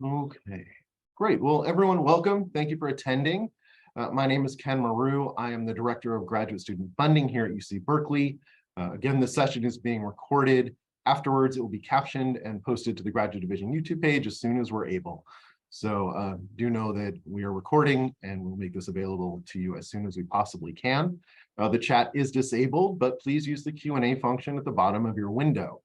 Okay, great. Well, everyone, welcome. Thank you for attending. My name is Ken Maru. I am the Director of Graduate Student Funding here at UC Berkeley. Again, this session is being recorded. Afterwards, it will be captioned and posted to the Graduate Division YouTube page as soon as we're able. So do know that we are recording and we'll make this available to you as soon as we possibly can. The chat is disabled, but please use the Q&A function at the bottom of your window.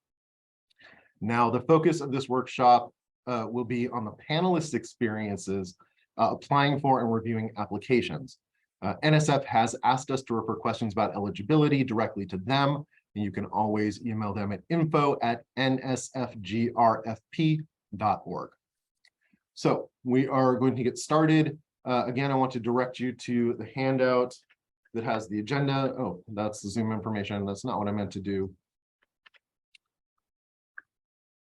Now, the focus of this workshop will be on the panelists' experiences applying for and reviewing applications. NSF has asked us to refer questions about eligibility directly to them, and you can always email them at info@nsfgrfp.org. So we are going to get started. Again, I want to direct you to the handout that has the agenda. Oh, that's the Zoom information. That's not what I meant to do.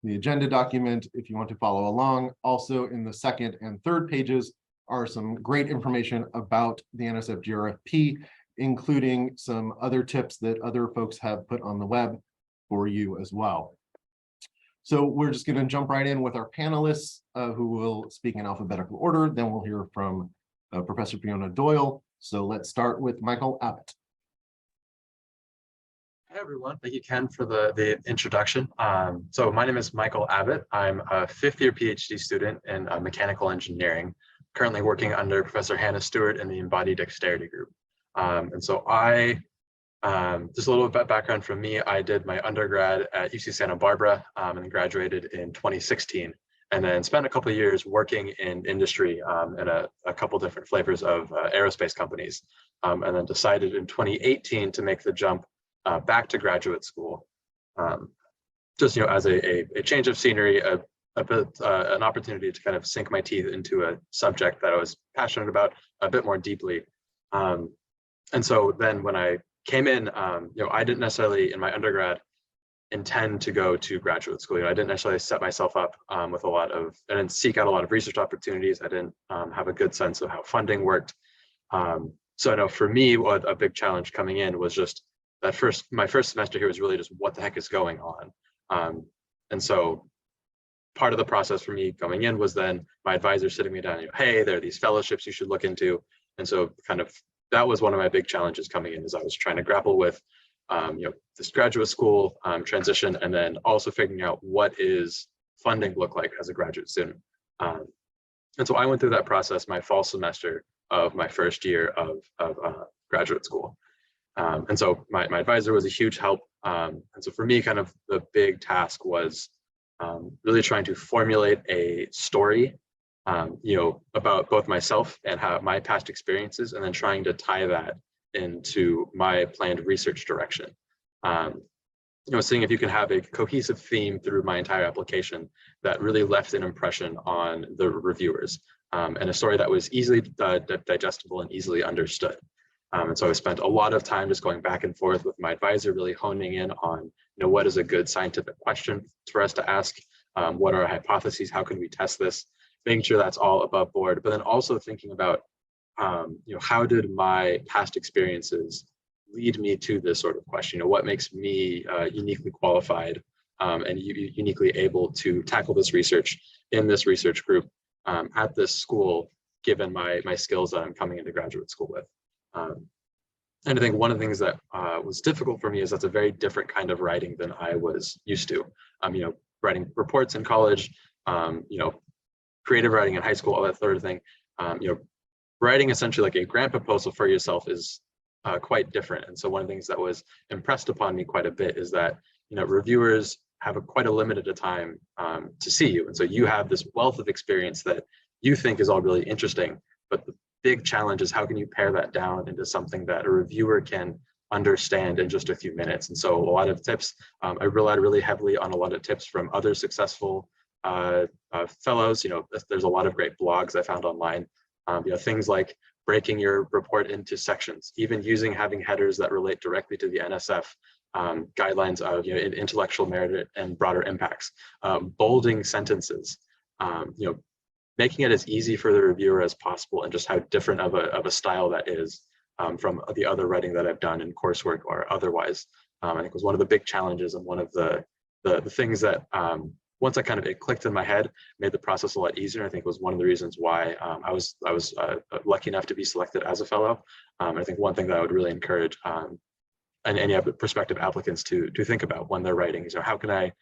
The agenda document, if you want to follow along. Also in the second and third pages are some great information about the NSF GRFP, including some other tips that other folks have put on the web for you as well. So we're just going to jump right in with our panelists who will speak in alphabetical order. Then we'll hear from Professor Fiona Doyle. So let's start with Michael Abbott. Hi, everyone. Thank you, Ken, for the introduction. So my name is Michael Abbott. I'm a fifth-year PhD student in mechanical engineering, currently working under Professor Hannah Stewart in the Embodied Dexterity group. And so just a little bit of background from me, I did my undergrad at UC Santa Barbara and graduated in 2016, and then spent a couple of years working in industry in a couple different flavors of aerospace companies, and then decided in 2018 to make the jump back to graduate school, just as a change of scenery, an opportunity to kind of sink my teeth into a subject that I was passionate about a bit more deeply. And so then when I came in, I didn't necessarily in my undergrad intend to go to graduate school. I didn't necessarily set myself up with I didn't seek out a lot of research opportunities. I didn't have a good sense of how funding worked. So I know for me, a big challenge coming in was just that my first semester here was really just what the heck is going on. And so part of the process for me going in was then my advisor sitting me down, hey, there are these fellowships you should look into. And so kind of that was one of my big challenges coming in, as I was trying to grapple with this graduate school transition, and then also figuring out what is funding look like as a graduate student. And so I went through that process my fall semester of my first year of graduate school. And so my advisor was a huge help. And so for me, kind of the big task was really trying to formulate a story, about both myself and how my past experiences, and then trying to tie that into my planned research direction. Seeing if you can have a cohesive theme through my entire application that really left an impression on the reviewers, and a story that was easily digestible and easily understood. And so I spent a lot of time just going back and forth with my advisor, really honing in on, what is a good scientific question for us to ask? What are our hypotheses? How can we test this? Making sure that's all above board, but then also thinking about, how did my past experiences lead me to this sort of question? What makes me uniquely qualified and uniquely able to tackle this research in this research group at this school, given my skills that I'm coming into graduate school with. And I think one of the things that was difficult for me is that's a very different kind of writing than I was used to. Writing reports in college, creative writing in high school, all that sort of thing. Writing essentially like a grant proposal for yourself is quite different. And so one of the things that was impressed upon me quite a bit is that, reviewers have quite a limited time to see you. And so you have this wealth of experience that you think is all really interesting, but the big challenge is how can you pare that down into something that a reviewer can understand in just a few minutes. And so a lot of tips, I relied really heavily on a lot of tips from other successful fellows. There's a lot of great blogs I found online. Things like breaking your report into sections, even having headers that relate directly to the NSF guidelines of intellectual merit and broader impacts, bolding sentences, making it as easy for the reviewer as possible, and just how different of a style that is from the other writing that I've done in coursework or otherwise. I think was one of the big challenges, and one of the things that once I it clicked in my head, made the process a lot easier. I think was one of the reasons why I was lucky enough to be selected as a fellow. I think one thing that I would really encourage and any prospective applicants to think about when they're writing is, how can I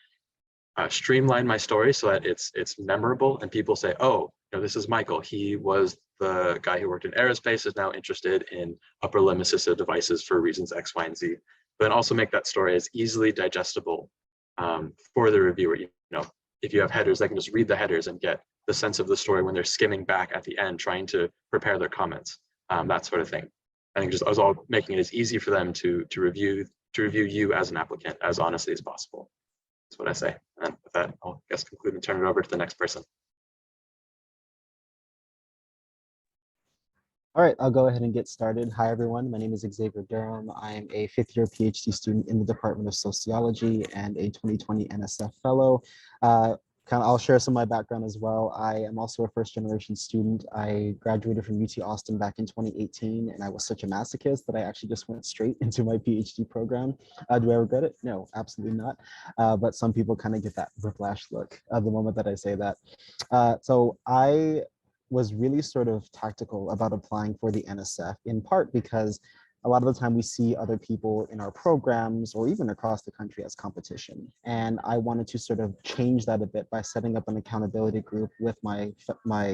streamline my story so that it's memorable and people say, oh, this is Michael. He was the guy who worked in aerospace, is now interested in upper limb assistive devices for reasons X, Y, and Z. But then also make that story as easily digestible for the reviewer. If you have headers, they can just read the headers and get the sense of the story when they're skimming back at the end, trying to prepare their comments, that sort of thing. I think just as all making it as easy for them to review you as an applicant as honestly as possible. That's what I say. And with that, I'll conclude and turn it over to the next person. All right, I'll go ahead and get started. Hi, everyone. My name is Xavier. I'm a fifth-year PhD student in the Department of Sociology and a 2020 NSF Fellow. I'll share some of my background as well. I am also a first-generation student. I graduated from UT Austin back in 2018, and I was such a masochist that I actually just went straight into my PhD program. Do I regret it? No, absolutely not. But some people kind of get that whiplash look the moment that I say that. So I was really sort of tactical about applying for the NSF, in part because a lot of the time we see other people in our programs or even across the country as competition. And I wanted to sort of change that a bit by setting up an accountability group with my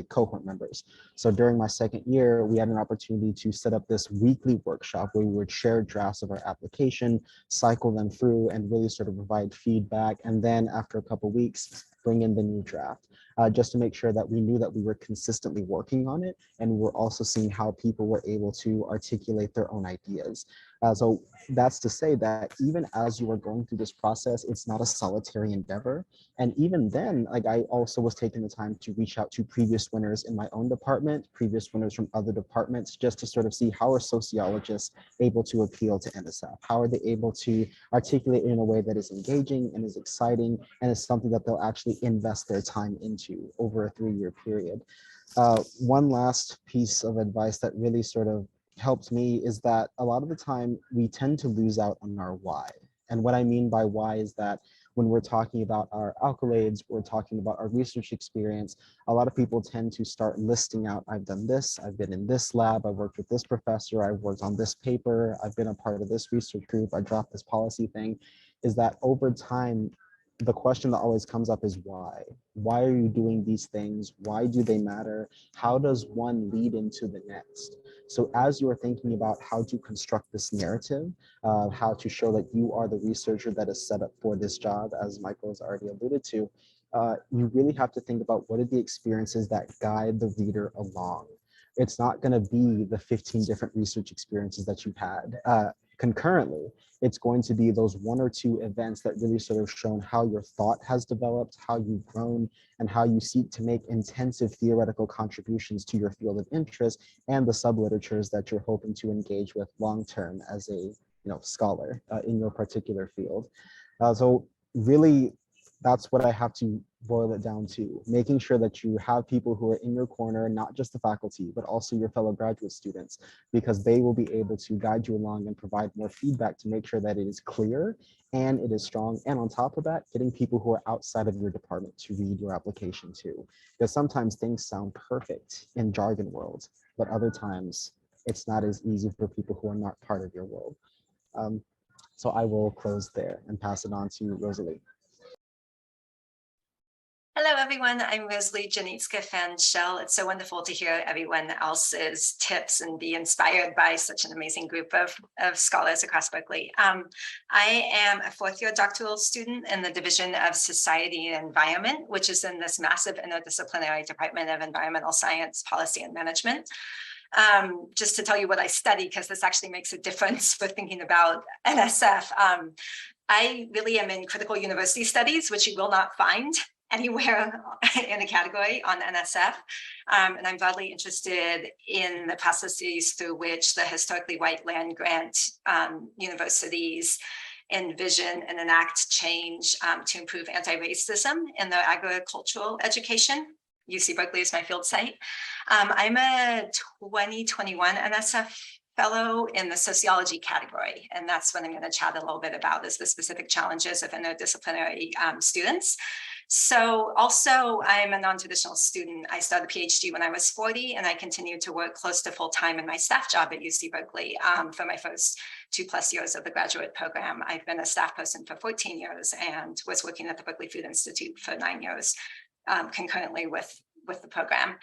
cohort members. So during my second year, we had an opportunity to set up this weekly workshop where we would share drafts of our application, cycle them through, and really sort of provide feedback. And then after a couple of weeks, bring in the new draft. Just to make sure that we knew that we were consistently working on it, and we were also seeing how people were able to articulate their own ideas. So that's to say that even as you are going through this process, it's not a solitary endeavor. And even then, I also was taking the time to reach out to previous winners in my own department, previous winners from other departments, just to sort of see how are sociologists able to appeal to NSF? How are they able to articulate it in a way that is engaging and is exciting and is something that they'll actually invest their time into over a 3-year period? One last piece of advice that really sort of helped me is that a lot of the time we tend to lose out on our why. And what I mean by why is that when we're talking about our accolades, we're talking about our research experience, a lot of people tend to start listing out, I've done this, I've been in this lab, I've worked with this professor, I've worked on this paper, I've been a part of this research group, I dropped this policy thing, is that over time, the question that always comes up is why? Why are you doing these things? Why do they matter? How does one lead into the next? So as you are thinking about how to construct this narrative, how to show that you are the researcher that is set up for this job, as Michael has already alluded to, you really have to think about what are the experiences that guide the reader along. It's not going to be the 15 different research experiences that you've had concurrently. It's going to be those 1 or 2 events that really sort of shown how your thought has developed, how you've grown, and how you seek to make intensive theoretical contributions to your field of interest and the subliteratures that you're hoping to engage with long-term as a scholar in your particular field. So really, that's what I have to boil it down to, making sure that you have people who are in your corner, not just the faculty, but also your fellow graduate students, because they will be able to guide you along and provide more feedback to make sure that it is clear and it is strong. And on top of that, getting people who are outside of your department to read your application too, because sometimes things sound perfect in jargon world, but other times it's not as easy for people who are not part of your world. So I will close there and pass it on to Rosalie. Hello, everyone. I'm Rosalie Janitska-Fan-Shell. It's so wonderful to hear everyone else's tips and be inspired by such an amazing group of scholars across Berkeley. I am a 4th-year doctoral student in the Division of Society and Environment, which is in this massive interdisciplinary Department of Environmental Science, Policy, and Management. Just to tell you what I study, because this actually makes a difference for thinking about NSF. I really am in critical university studies, which you will not find anywhere in a category on NSF. And I'm broadly interested in the processes through which the historically white land grant universities envision and enact change to improve anti-racism in their agricultural education. UC Berkeley is my field site. I'm a 2021 NSF fellow in the sociology category. And that's what I'm going to chat a little bit about, is the specific challenges of interdisciplinary students. So also, I'm a non-traditional student. I started a PhD when I was 40, and I continued to work close to full-time in my staff job at UC Berkeley for my first 2+ years of the graduate program. I've been a staff person for 14 years and was working at the Berkeley Food Institute for 9 years concurrently with the program.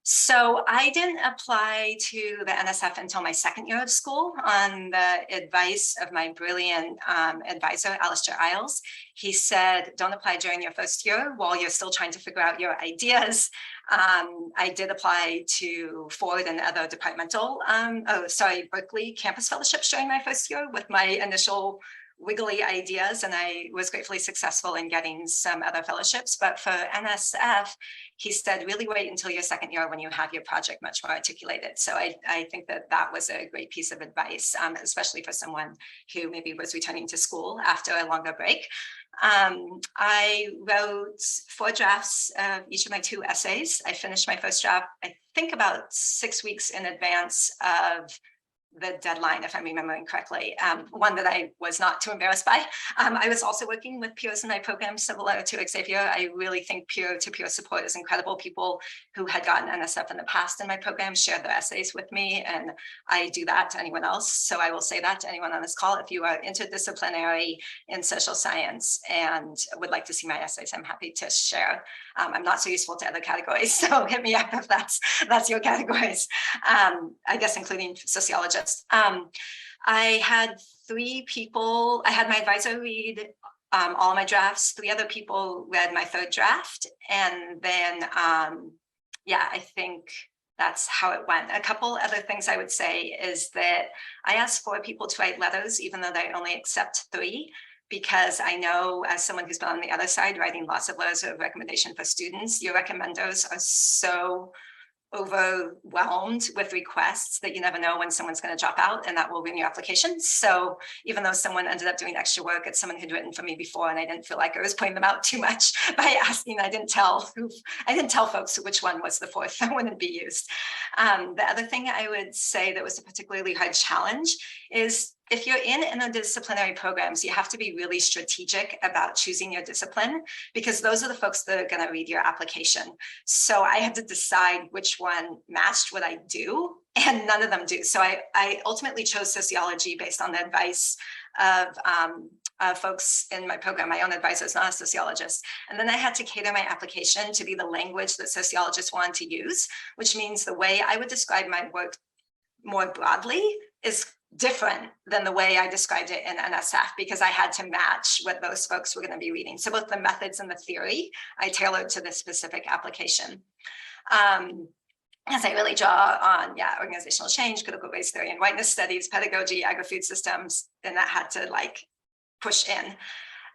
So I didn't apply to the NSF until my second year of school on the advice of my brilliant advisor, Alistair Isles. He said, don't apply during your first year while you're still trying to figure out your ideas. I did apply to Ford and other departmental, Berkeley campus fellowships during my first year with my initial wiggly ideas, and I was gratefully successful in getting some other fellowships. But for NSF, he said, really wait until your second year when you have your project much more articulated. So I think that was a great piece of advice, especially for someone who maybe was returning to school after a longer break. I wrote 4 drafts of each of my 2 essays. I finished my first draft, I think about 6 weeks in advance of the deadline, if I'm remembering correctly, one that I was not too embarrassed by. I was also working with peers in my program, similar to Xavier. I really think peer-to-peer support is incredible. People who had gotten NSF in the past in my program shared their essays with me, and I do that to anyone else. So I will say that to anyone on this call. If you are interdisciplinary in social science and would like to see my essays, I'm happy to share. I'm not so useful to other categories, so hit me up if that's your categories. I guess including sociologists. I had 3 people, I had my advisor read all of my drafts, 3 other people read my 3rd draft, and then, yeah, I think that's how it went. A couple other things I would say is that I asked 4 people to write letters, even though they only accept 3, because I know, as someone who's been on the other side, writing lots of letters of recommendation for students, your recommenders are so overwhelmed with requests that you never know when someone's going to drop out, and that will ruin your application. So even though someone ended up doing extra work, it's someone who'd written for me before, and I didn't feel like I was putting them out too much by asking. I didn't tell folks which one was the 4th that wouldn't be used. The other thing I would say that was a particularly hard challenge is, if you're in interdisciplinary programs, you have to be really strategic about choosing your discipline, because those are the folks that are going to read your application. So I had to decide which one matched what I do, and none of them do. So I ultimately chose sociology based on the advice of folks in my program. My own advisor is not a sociologist. And then I had to cater my application to be the language that sociologists wanted to use, which means the way I would describe my work more broadly is different than the way I described it in NSF, because I had to match what those folks were going to be reading. So both the methods and the theory I tailored to the specific application. As I really draw on, organizational change, critical race theory and whiteness studies, pedagogy, agri-food systems, then that had to push in.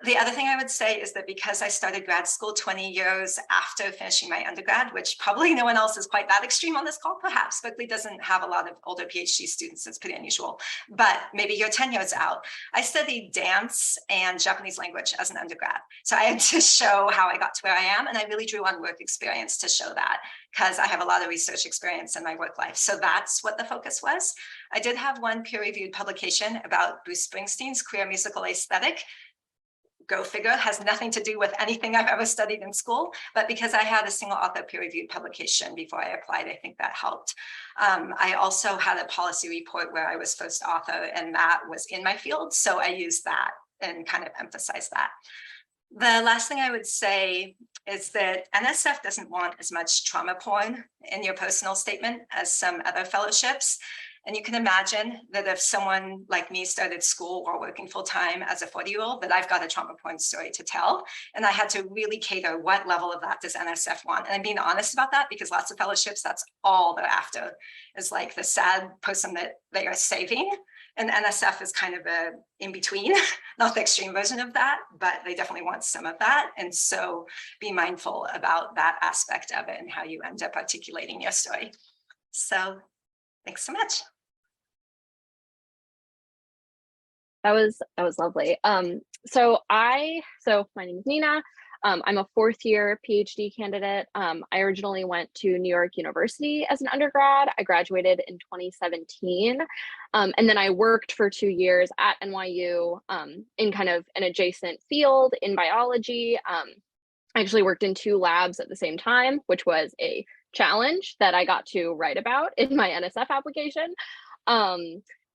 The other thing I would say is that because I started grad school 20 years after finishing my undergrad, which probably no one else is quite that extreme on this call, perhaps. Berkeley doesn't have a lot of older PhD students. It's pretty unusual, but maybe you're 10 years out. I studied dance and Japanese language as an undergrad. So I had to show how I got to where I am. And I really drew on work experience to show that, because I have a lot of research experience in my work life. So that's what the focus was. I did have one peer-reviewed publication about Bruce Springsteen's queer musical aesthetic. Go figure, has nothing to do with anything I've ever studied in school, but because I had a single author peer-reviewed publication before I applied, I think that helped. I also had a policy report where I was first author, and that was in my field, so I used that and kind of emphasized that. The last thing I would say is that NSF doesn't want as much trauma porn in your personal statement as some other fellowships. And you can imagine that if someone like me started school or working full-time as a 40-year-old, that I've got a trauma porn story to tell. And I had to really cater what level of that does NSF want. And I'm being honest about that, because lots of fellowships, that's all they're after, is like the sad person that they are saving. And NSF is kind of a in-between, not the extreme version of that, but they definitely want some of that. And so be mindful about that aspect of it and how you end up articulating your story. So thanks so much. That was lovely. So my name is Nina. I'm a fourth year PhD candidate. I originally went to New York University as an undergrad. I graduated in 2017. And then I worked for 2 years at NYU in kind of an adjacent field in biology. I actually worked in 2 labs at the same time, which was a challenge that I got to write about in my NSF application.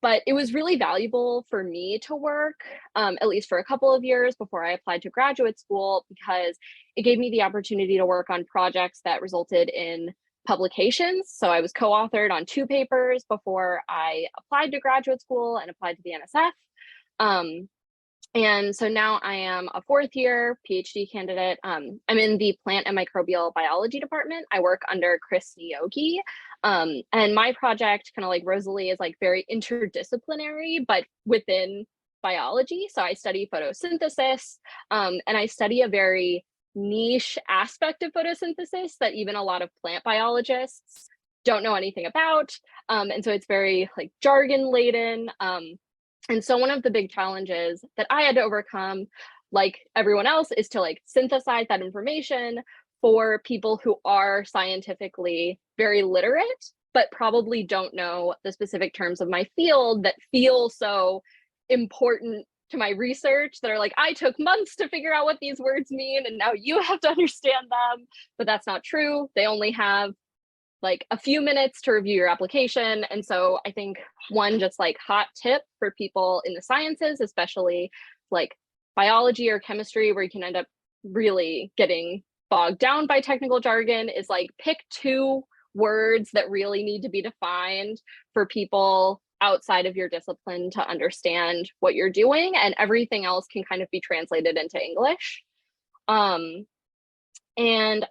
But it was really valuable for me to work, at least for a couple of years before I applied to graduate school, because it gave me the opportunity to work on projects that resulted in publications. So I was co-authored on 2 papers before I applied to graduate school and applied to the NSF. And so now I am a fourth year PhD candidate. I'm in the plant and microbial biology department. I work under Chris Niyogi. And my project, kind of like Rosalie, is like very interdisciplinary, but within biology. So I study photosynthesis, and I study a very niche aspect of photosynthesis that even a lot of plant biologists don't know anything about. And so it's very like jargon laden. And so one of the big challenges that I had to overcome, like everyone else, is to like synthesize that information for people who are scientifically very literate, but probably don't know the specific terms of my field that feel so important to my research, that are like, I took months to figure out what these words mean, and now you have to understand them. But that's not true. They only have like a few minutes to review your application. And so I think one just like hot tip for people in the sciences, especially like biology or chemistry, where you can end up really getting bogged down by technical jargon, is like pick 2 words that really need to be defined for people outside of your discipline to understand what you're doing, and everything else can kind of be translated into English. And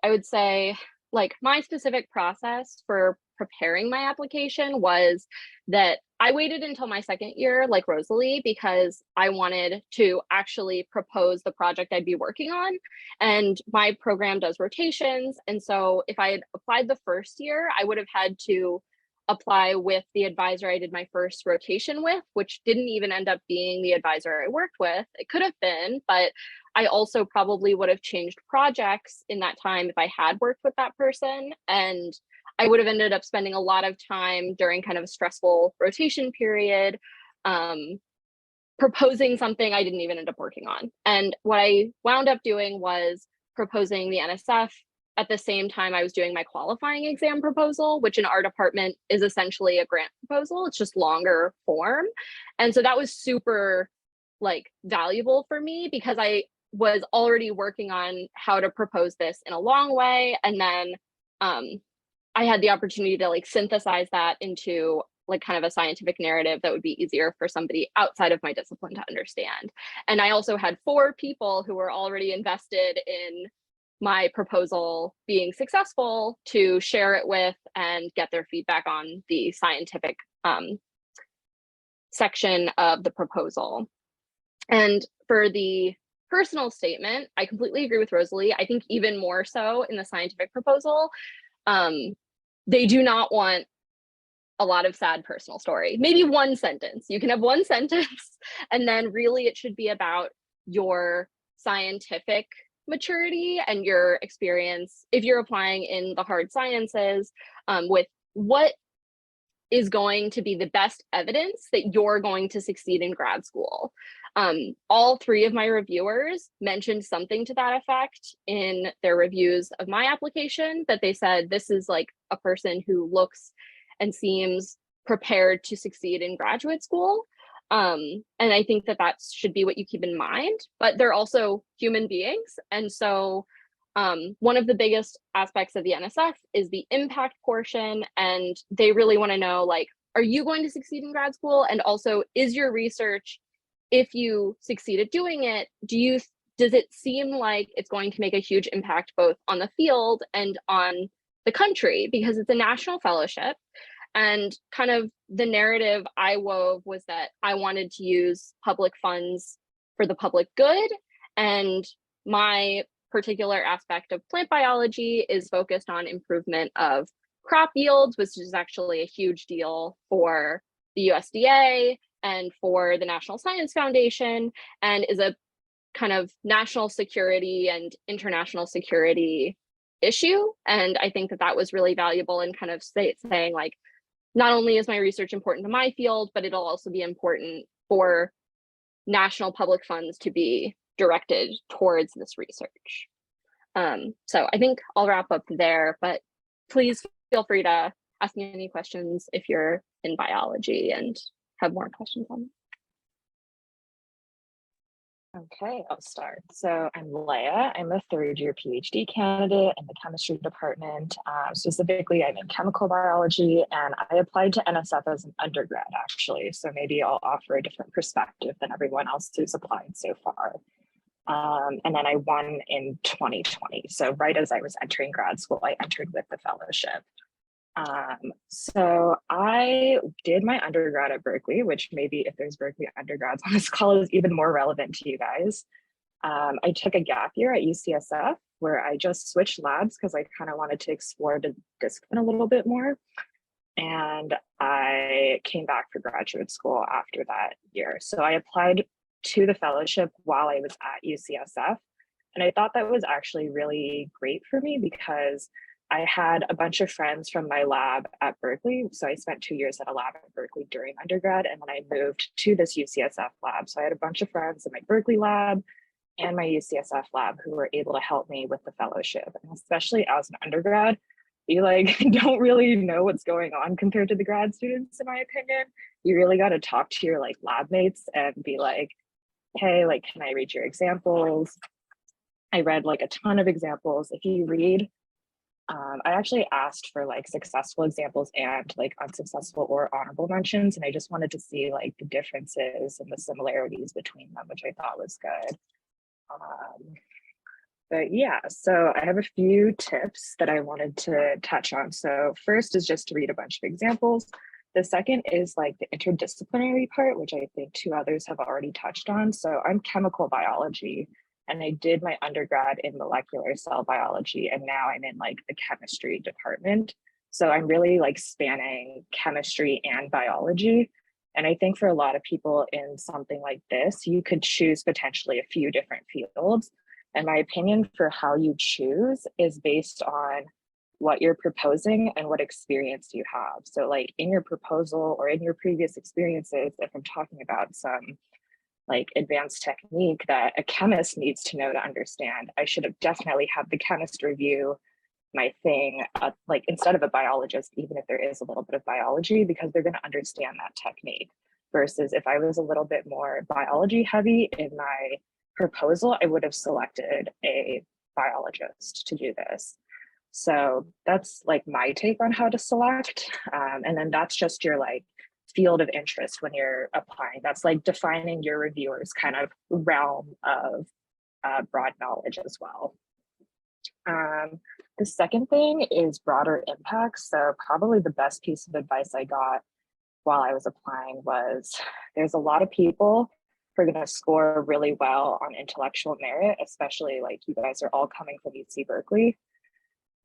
I would say, like, my specific process for preparing my application was that I waited until my second year, like Rosalie, because I wanted to actually propose the project I'd be working on. And my program does rotations. And so if I had applied the first year, I would have had to apply with the advisor I did my first rotation with, which didn't even end up being the advisor I worked with. It could have been, but I also probably would have changed projects in that time if I had worked with that person. And I would have ended up spending a lot of time during kind of a stressful rotation period, proposing something I didn't even end up working on. And what I wound up doing was proposing the NSF at the same time I was doing my qualifying exam proposal, which in our department is essentially a grant proposal. It's just longer form. And so that was super like valuable for me, because I was already working on how to propose this in a long way. And then I had the opportunity to like synthesize that into like kind of a scientific narrative that would be easier for somebody outside of my discipline to understand. And I also had 4 people who were already invested in my proposal being successful to share it with and get their feedback on the scientific section of the proposal. And for the personal statement, I completely agree with Rosalie. I think even more so in the scientific proposal, they do not want a lot of sad personal story. Maybe 1 sentence. You can have 1 sentence, and then really it should be about your scientific maturity and your experience if you're applying in the hard sciences, with what is going to be the best evidence that you're going to succeed in grad school. All 3 of my reviewers mentioned something to that effect in their reviews of my application, that they said this is like a person who looks and seems prepared to succeed in graduate school. And I think that that should be what you keep in mind, but they're also human beings. And so one of the biggest aspects of the NSF is the impact portion. And they really want to know, like, are you going to succeed in grad school? And also, is your research, if you succeed at doing it, does it seem like it's going to make a huge impact both on the field and on the country? Because it's a national fellowship. And kind of the narrative I wove was that I wanted to use public funds for the public good. And my particular aspect of plant biology is focused on improvement of crop yields, which is actually a huge deal for the USDA and for the National Science Foundation, and is a kind of national security and international security issue. And I think that that was really valuable in kind of saying like, not only is my research important to my field, but it'll also be important for national public funds to be directed towards this research. So I think I'll wrap up there, but please feel free to ask me any questions if you're in biology and have more questions on it. Okay, I'll start. So I'm Leia. I'm a third-year PhD candidate in the chemistry department. Specifically, I'm in chemical biology, and I applied to NSF as an undergrad, actually. So maybe I'll offer a different perspective than everyone else who's applied so far. And then I won in 2020. So right as I was entering grad school, I entered with the fellowship. So I did my undergrad at Berkeley, which maybe if there's Berkeley undergrads on this call is even more relevant to you guys. I took a gap year at UCSF where I just switched labs because I kind of wanted to explore the discipline a little bit more. And I came back for graduate school after that year. So I applied to the fellowship while I was at UCSF. And I thought that was actually really great for me because I had a bunch of friends from my lab at Berkeley. So I spent 2 years at a lab at Berkeley during undergrad, and then I moved to this UCSF lab. So I had a bunch of friends in my Berkeley lab and my UCSF lab who were able to help me with the fellowship. And especially as an undergrad, you like don't really know what's going on compared to the grad students, in my opinion. You really got to talk to your like lab mates and be like, hey, like, can I read your examples? I read like a ton of examples. If you read, I actually asked for like successful examples and like unsuccessful or honorable mentions. And I just wanted to see like the differences and the similarities between them, which I thought was good. But yeah, so I have a few tips that I wanted to touch on. So first is just to read a bunch of examples. The second is like the interdisciplinary part, which I think two others have already touched on. So I'm chemical biology, and I did my undergrad in molecular cell biology, and now I'm in like the chemistry department. So I'm really like spanning chemistry and biology. And I think for a lot of people in something like this, you could choose potentially a few different fields. And my opinion for how you choose is based on what you're proposing and what experience you have. So like in your proposal or in your previous experiences, if I'm talking about some like advanced technique that a chemist needs to know to understand, I should have definitely had the chemist review my thing, like instead of a biologist, even if there is a little bit of biology, because they're going to understand that technique. Versus if I was a little bit more biology heavy in my proposal, I would have selected a biologist to do this. So that's like my take on how to select. And then that's just your like field of interest when you're applying. That's like defining your reviewer's kind of realm of broad knowledge as well. The second thing is broader impacts. So probably the best piece of advice I got while I was applying was there's a lot of people who are going to score really well on intellectual merit, especially like you guys are all coming from UC Berkeley.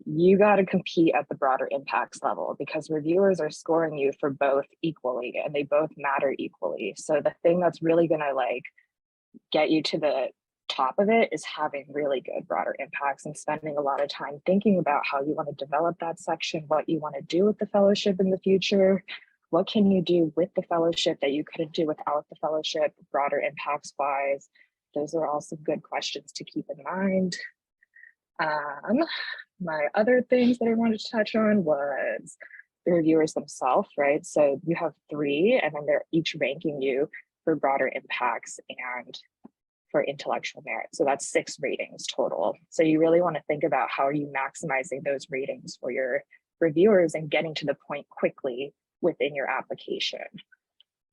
You got to compete at the broader impacts level because reviewers are scoring you for both equally and they both matter equally. So the thing that's really going to like get you to the top of it is having really good broader impacts and spending a lot of time thinking about how you want to develop that section, what you want to do with the fellowship in the future, what can you do with the fellowship that you couldn't do without the fellowship, broader impacts wise. Those are all some good questions to keep in mind. My other things that I wanted to touch on was the reviewers themselves, right? So you have 3 and then they're each ranking you for broader impacts and for intellectual merit. So that's 6 ratings total. So you really want to think about how are you maximizing those ratings for your reviewers and getting to the point quickly within your application,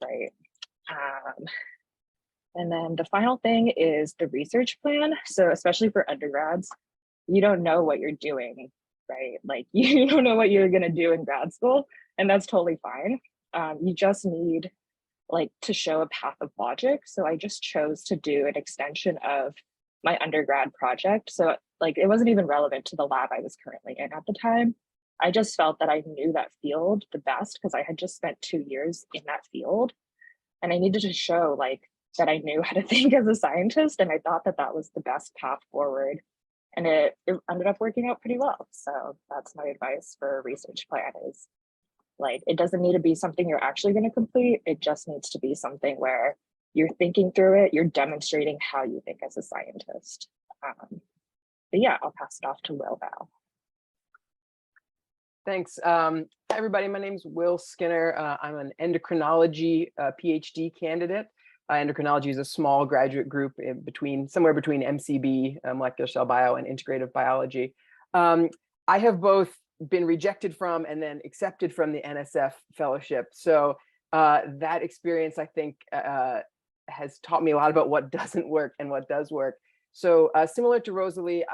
right? And then the final thing is the research plan. So especially for undergrads, you don't know what you're doing, right? Like you don't know what you're gonna do in grad school, and that's totally fine. You just need like to show a path of logic. So I just chose to do an extension of my undergrad project. So like it wasn't even relevant to the lab I was currently in at the time. I just felt that I knew that field the best because I had just spent 2 years in that field. And I needed to show like that I knew how to think as a scientist, and I thought that that was the best path forward. And it ended up working out pretty well. So that's my advice for a research plan is like, it doesn't need to be something you're actually going to complete. It just needs to be something where you're thinking through it, you're demonstrating how you think as a scientist. But yeah, I'll pass it off to Will now. Thanks. Hi, everybody. My name is Will Skinner. I'm an endocrinology PhD candidate. Endocrinology is a small graduate group somewhere between MCB, molecular cell bio, and integrative biology. I have both been rejected from and then accepted from the NSF fellowship. So that experience, I think, has taught me a lot about what doesn't work and what does work. So similar to Rosalie,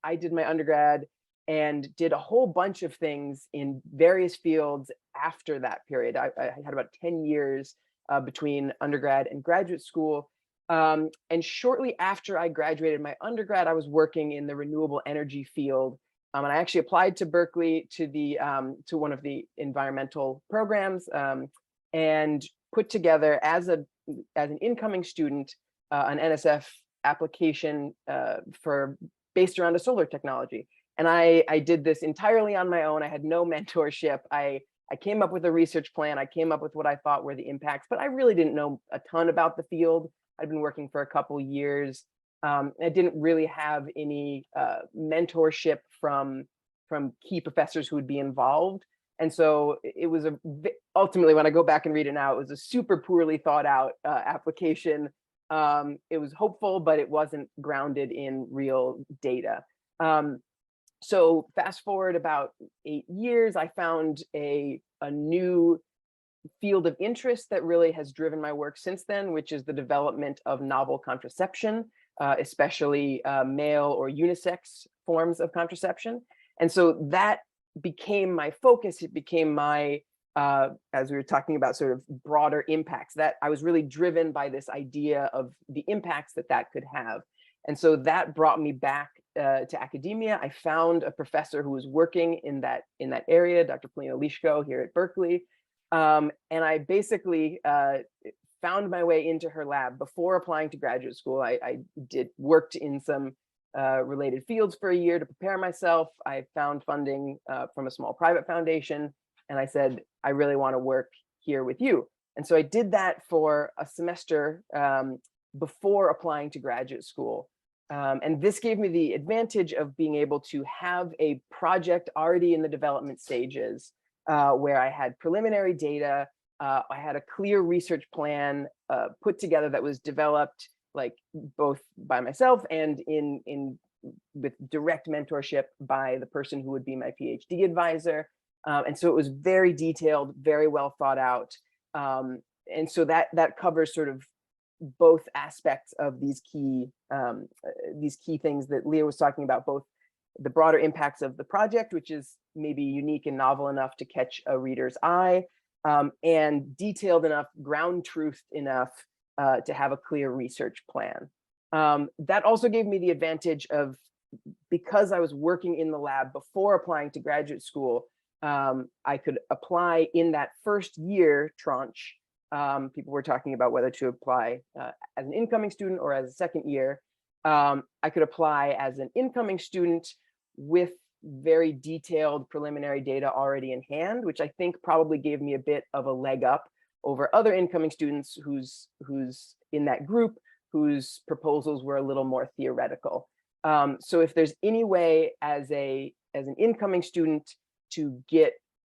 I did my undergrad and did a whole bunch of things in various fields after that period. I had about 10 years between undergrad and graduate school. And shortly after I graduated my undergrad, I was working in the renewable energy field. And I actually applied to Berkeley to one of the environmental programs and put together as an incoming student an NSF application based around a solar technology. And I did this entirely on my own. I had no mentorship. I came up with a research plan. I came up with what I thought were the impacts, but I really didn't know a ton about the field. I'd been working for a couple years. I didn't really have any mentorship from key professors who would be involved. And so it was ultimately, when I go back and read it now, it was a super poorly thought out application. It was hopeful, but it wasn't grounded in real data. So fast forward about 8 years, I found a new field of interest that really has driven my work since then, which is the development of novel contraception, especially male or unisex forms of contraception. And so that became my focus. It became my, as we were talking about, sort of broader impacts, that I was really driven by this idea of the impacts that could have. And so that brought me back to academia. I found a professor who was working in that area, Dr. Fiona here at Berkeley. And I basically found my way into her lab before applying to graduate school. I worked in some related fields for a year to prepare myself. I found funding from a small private foundation. And I said, I really want to work here with you. And so I did that for a semester before applying to graduate school. And this gave me the advantage of being able to have a project already in the development stages where I had preliminary data. I had a clear research plan put together that was developed like both by myself and with direct mentorship by the person who would be my PhD advisor. And so it was very detailed, very well thought out. And so that covers sort of both aspects of these key things that Leia was talking about, both the broader impacts of the project, which is maybe unique and novel enough to catch a reader's eye, and detailed enough, ground truth enough to have a clear research plan. That also gave me the advantage of, because I was working in the lab before applying to graduate school, I could apply in that first year tranche. People were talking about whether to apply as an incoming student or as a second year. I could apply as an incoming student with very detailed preliminary data already in hand, which I think probably gave me a bit of a leg up over other incoming students who's in that group, whose proposals were a little more theoretical. So if there's any way as an incoming student to get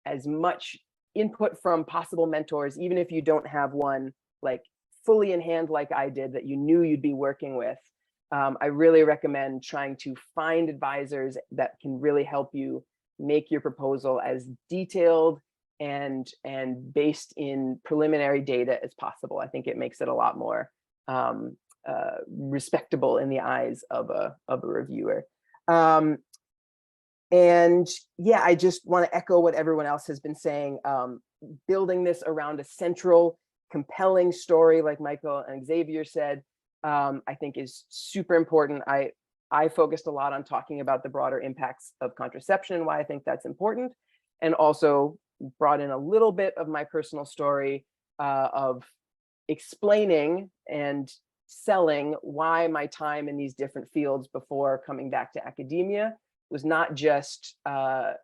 as much input from possible mentors, even if you don't have one like fully in hand like I did that you knew you'd be working with, I really recommend trying to find advisors that can really help you make your proposal as detailed and based in preliminary data as possible. I think it makes it a lot more respectable in the eyes of a reviewer. And yeah, I just want to echo what everyone else has been saying. Building this around a central, compelling story, like Michael and Xavier said, I think is super important. I focused a lot on talking about the broader impacts of contraception and why I think that's important, and also brought in a little bit of my personal story of explaining and selling why my time in these different fields before coming back to academia was not just a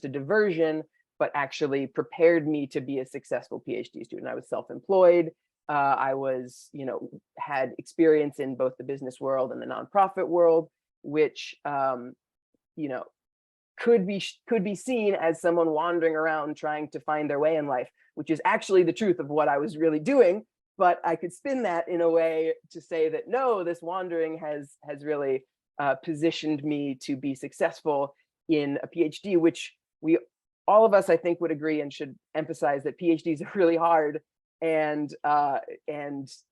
diversion, but actually prepared me to be a successful PhD student. I was self-employed. I was, had experience in both the business world and the nonprofit world, which, could be seen as someone wandering around trying to find their way in life, which is actually the truth of what I was really doing. But I could spin that in a way to say that, no, this wandering has really positioned me to be successful in a PhD, which all of us, I think, would agree and should emphasize that PhDs are really hard, and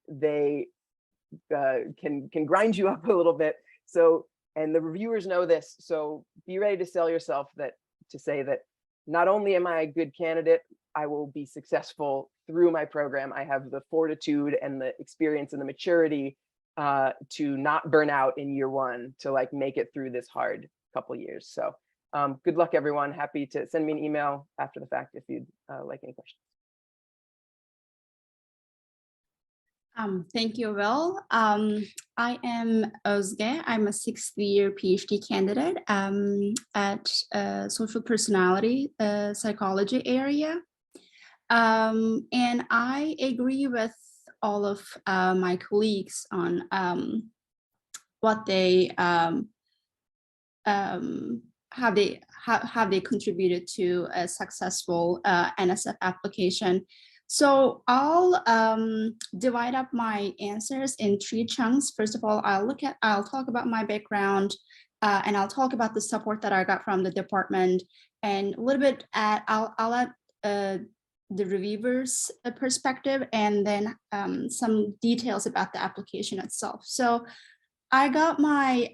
they can grind you up a little bit. So, and the reviewers know this, so be ready to sell yourself to say that not only am I a good candidate, I will be successful through my program. I have the fortitude and the experience and the maturity to not burn out in year one, to like make it through this hard couple years. So good luck, everyone. Happy to send me an email after the fact if you'd like any questions. Thank you, Will. I am Osga. I'm a 6th-year PhD candidate at social personality psychology area. And I agree with all of my colleagues on what they how they contributed to a successful NSF application. So I'll divide up my answers in 3 chunks. First of all, I'll talk about my background, and I'll talk about the support that I got from the department, and a little bit I'll add the reviewer's perspective, and then some details about the application itself. So I got my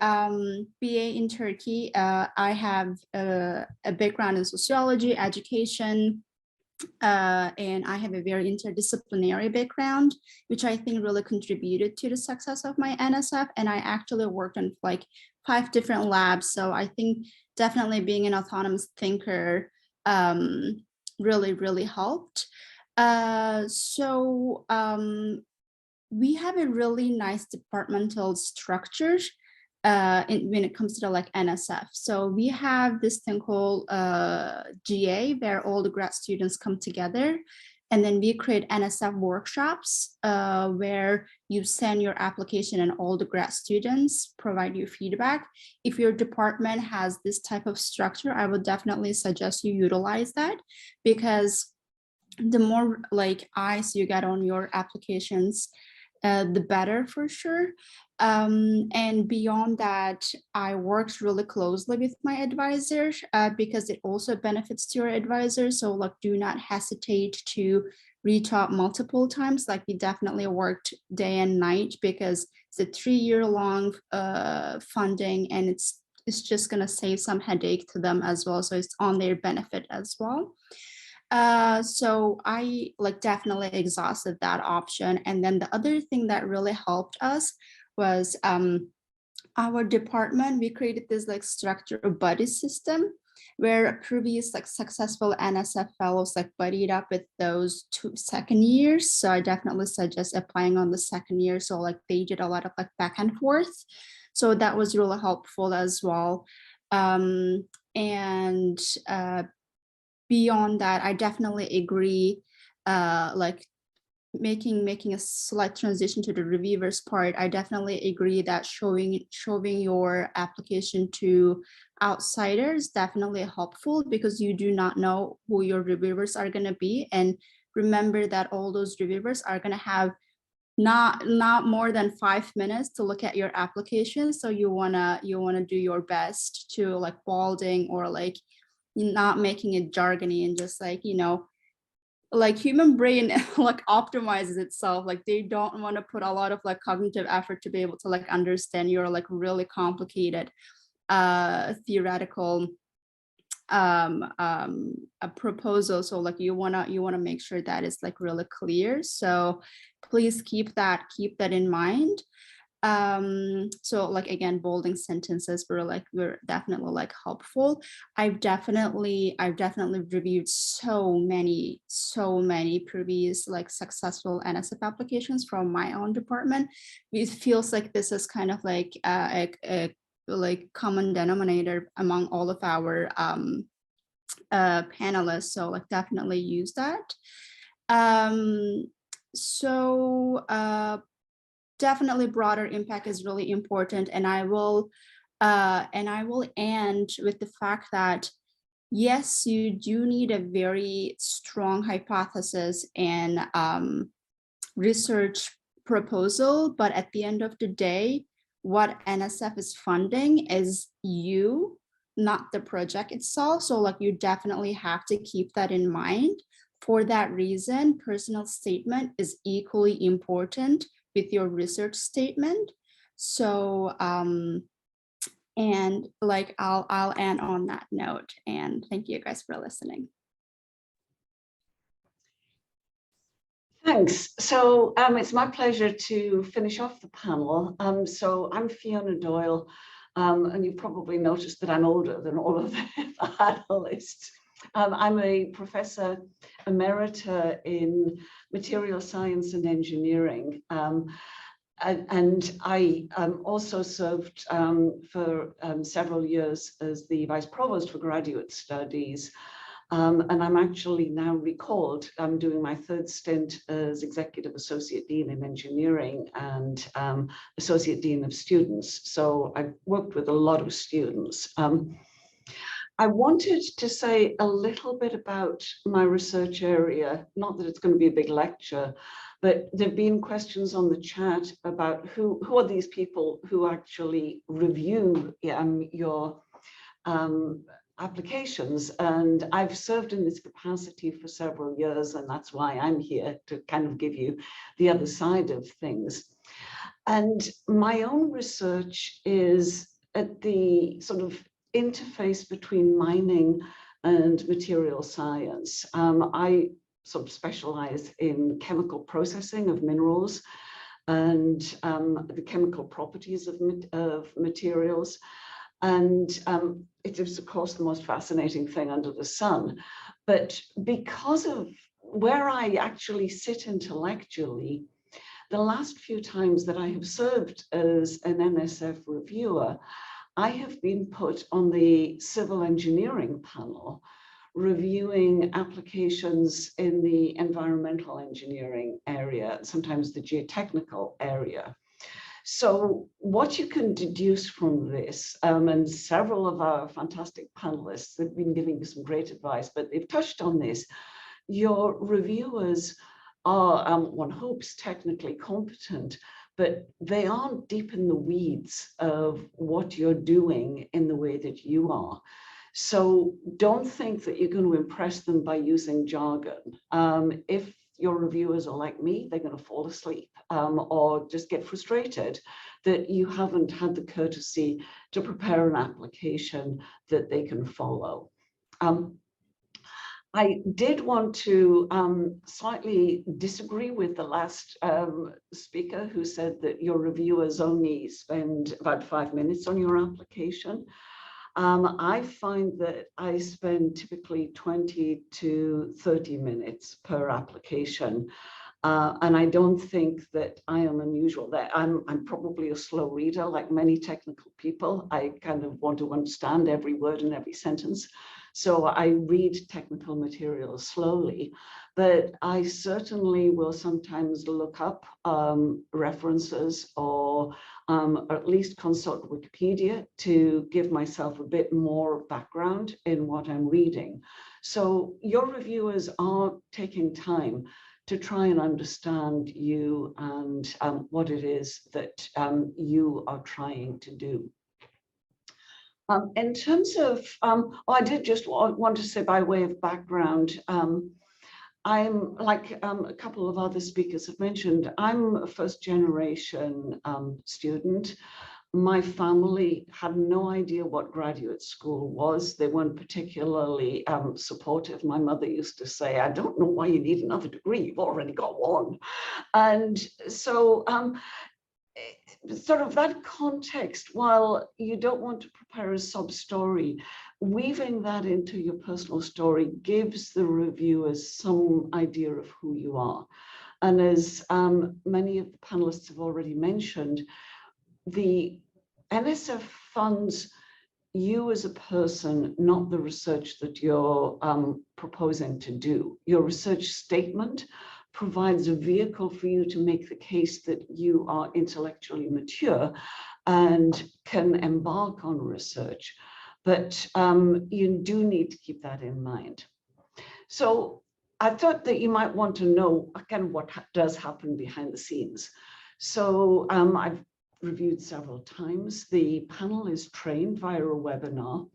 BA in Turkey. I have a background in sociology, education, and I have a very interdisciplinary background, which I think really contributed to the success of my NSF. And I actually worked on like 5 different labs. So I think definitely being an autonomous thinker really helped. We have a really nice departmental structure when it comes to the like NSF. So we have this thing called GA, where all the grad students come together, and then we create NSF workshops where you send your application and all the grad students provide you feedback. If your department has this type of structure, I would definitely suggest you utilize that, because the more like eyes you get on your applications, the better for sure. And beyond that, I worked really closely with my advisor because it also benefits to your advisor. So like, do not hesitate to reach out multiple times. Like, we definitely worked day and night because it's a 3-year-long funding, and it's just gonna save some headache to them as well. So it's on their benefit as well. So I like definitely exhausted that option. And then the other thing that really helped us was our department. We created this like structure of buddy system where previous like successful NSF fellows like buddied up with those 2 second years. So I definitely suggest applying on the 2nd year. So like they did a lot of like back and forth. So that was really helpful as well. Beyond that, I definitely agree, like making a slight transition to the reviewers part. I definitely agree that showing your application to outsiders definitely helpful, because you do not know who your reviewers are going to be. And remember that all those reviewers are going to have not more than 5 minutes to look at your application. So you wanna do your best to like balding or like not making it jargony, and just like, like human brain like optimizes itself. Like they don't want to put a lot of like cognitive effort to be able to like understand your like really complicated theoretical a proposal. So like you want to make sure that it's like really clear. So please keep that in mind. So like again, bolding sentences were definitely like helpful. I've definitely reviewed so many previous like successful NSF applications from my own department. It feels like this is kind of like a like common denominator among all of our panelists. So like definitely use that. Definitely broader impact is really important. And I will end with the fact that yes, you do need a very strong hypothesis and research proposal, but at the end of the day, what NSF is funding is you, not the project itself. So like you definitely have to keep that in mind. For that reason, personal statement is equally important with your research statement. So and like I'll end on that note, and thank you guys for listening. Thanks. So it's my pleasure to finish off the panel. So I'm Fiona Doyle, and you've probably noticed that I'm older than all of the panelists. I'm a professor emerita in material science and engineering. And I also served for several years as the Vice Provost for Graduate Studies. And I'm actually now recalled. I'm doing my third stint as Executive Associate Dean in Engineering and Associate Dean of Students. So I've worked with a lot of students. I wanted to say a little bit about my research area, not that it's going to be a big lecture, but there've been questions on the chat about who are these people who actually review your applications. And I've served in this capacity for several years, and that's why I'm here to kind of give you the other side of things. And my own research is at the sort of interface between mining and material science. I sort of specialize in chemical processing of minerals and the chemical properties of materials. And it is, of course, the most fascinating thing under the sun. But because of where I actually sit intellectually, the last few times that I have served as an NSF reviewer, I have been put on the civil engineering panel, reviewing applications in the environmental engineering area, sometimes the geotechnical area. So what you can deduce from this, and several of our fantastic panelists have been giving you some great advice, but they've touched on this, your reviewers are, one hopes, technically competent, but they aren't deep in the weeds of what you're doing in the way that you are. So don't think that you're going to impress them by using jargon. If your reviewers are like me, they're going to fall asleep or just get frustrated that you haven't had the courtesy to prepare an application that they can follow. I did want to slightly disagree with the last speaker who said that your reviewers only spend about 5 minutes on your application. I find that I spend typically 20 to 30 minutes per application. And I don't think that I am unusual. That I'm probably a slow reader, like many technical people. I kind of want to understand every word and every sentence. So I read technical materials slowly, but I certainly will sometimes look up references or at least consult Wikipedia to give myself a bit more background in what I'm reading. So your reviewers are taking time to try and understand you and what it is that you are trying to do. In terms of, I did just want to say by way of background, I'm like a couple of other speakers have mentioned, I'm a first generation student. My family had no idea what graduate school was. They weren't particularly supportive. My mother used to say, I don't know why you need another degree, you've already got one. And so sort of that context, while you don't want to prepare a sub story, weaving that into your personal story gives the reviewers some idea of who you are. And as many of the panelists have already mentioned, the NSF funds you as a person, not the research that you're proposing to do. Your research statement provides a vehicle for you to make the case that you are intellectually mature and can embark on research. But you do need to keep that in mind. So I thought that you might want to know again what does happen behind the scenes. So I've reviewed several times. The panel is trained via a webinar,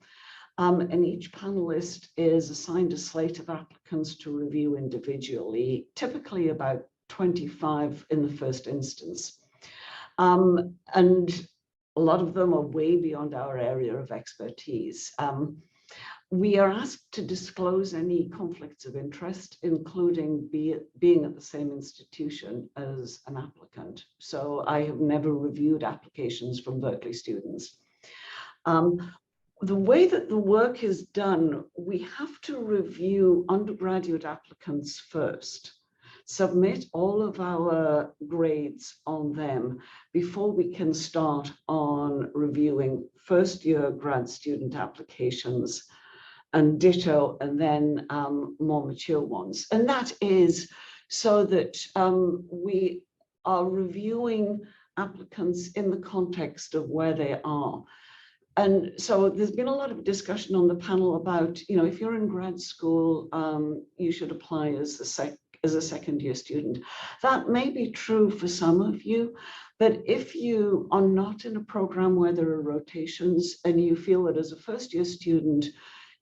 and each panelist is assigned a slate of applicants to review individually, typically about 25 in the first instance. And a lot of them are way beyond our area of expertise. We are asked to disclose any conflicts of interest, including being at the same institution as an applicant. So I have never reviewed applications from Berkeley students. The way that the work is done, we have to review undergraduate applicants first, submit all of our grades on them before we can start on reviewing first-year grad student applications, and ditto, and then more mature ones. And that is so that we are reviewing applicants in the context of where they are. And so there's been a lot of discussion on the panel about, you know, if you're in grad school, you should apply as a second-year student. That may be true for some of you, but if you are not in a program where there are rotations and you feel that as a first-year student,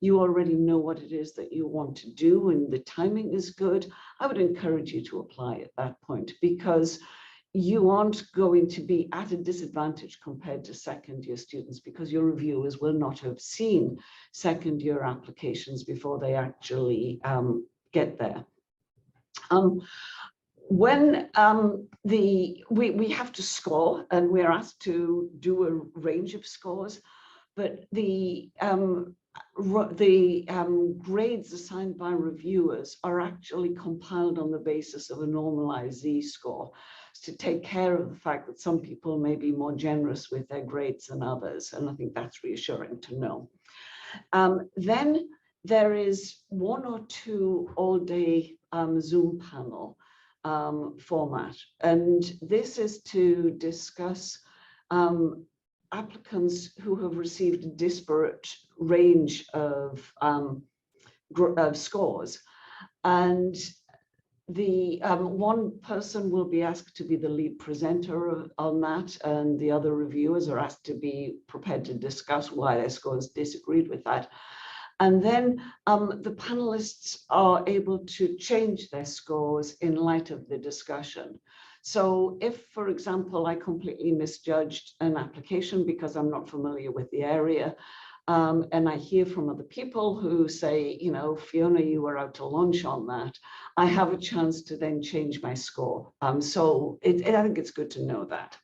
you already know what it is that you want to do and the timing is good, I would encourage you to apply at that point, because you aren't going to be at a disadvantage compared to second-year students, because your reviewers will not have seen second-year applications before they actually get there. When we have to score, and we're asked to do a range of scores, but the grades assigned by reviewers are actually compiled on the basis of a normalized Z-score to take care of the fact that some people may be more generous with their grades than others, and I think that's reassuring to know. Then there is one or two all-day Zoom panel format, and this is to discuss applicants who have received a disparate range of scores. And the one person will be asked to be the lead presenter on that, and the other reviewers are asked to be prepared to discuss why their scores disagreed with that. And then the panelists are able to change their scores in light of the discussion. So if, for example, I completely misjudged an application because I'm not familiar with the area, and I hear from other people who say, you know, Fiona, you were out to lunch on that, I have a chance to then change my score. So I think it's good to know that.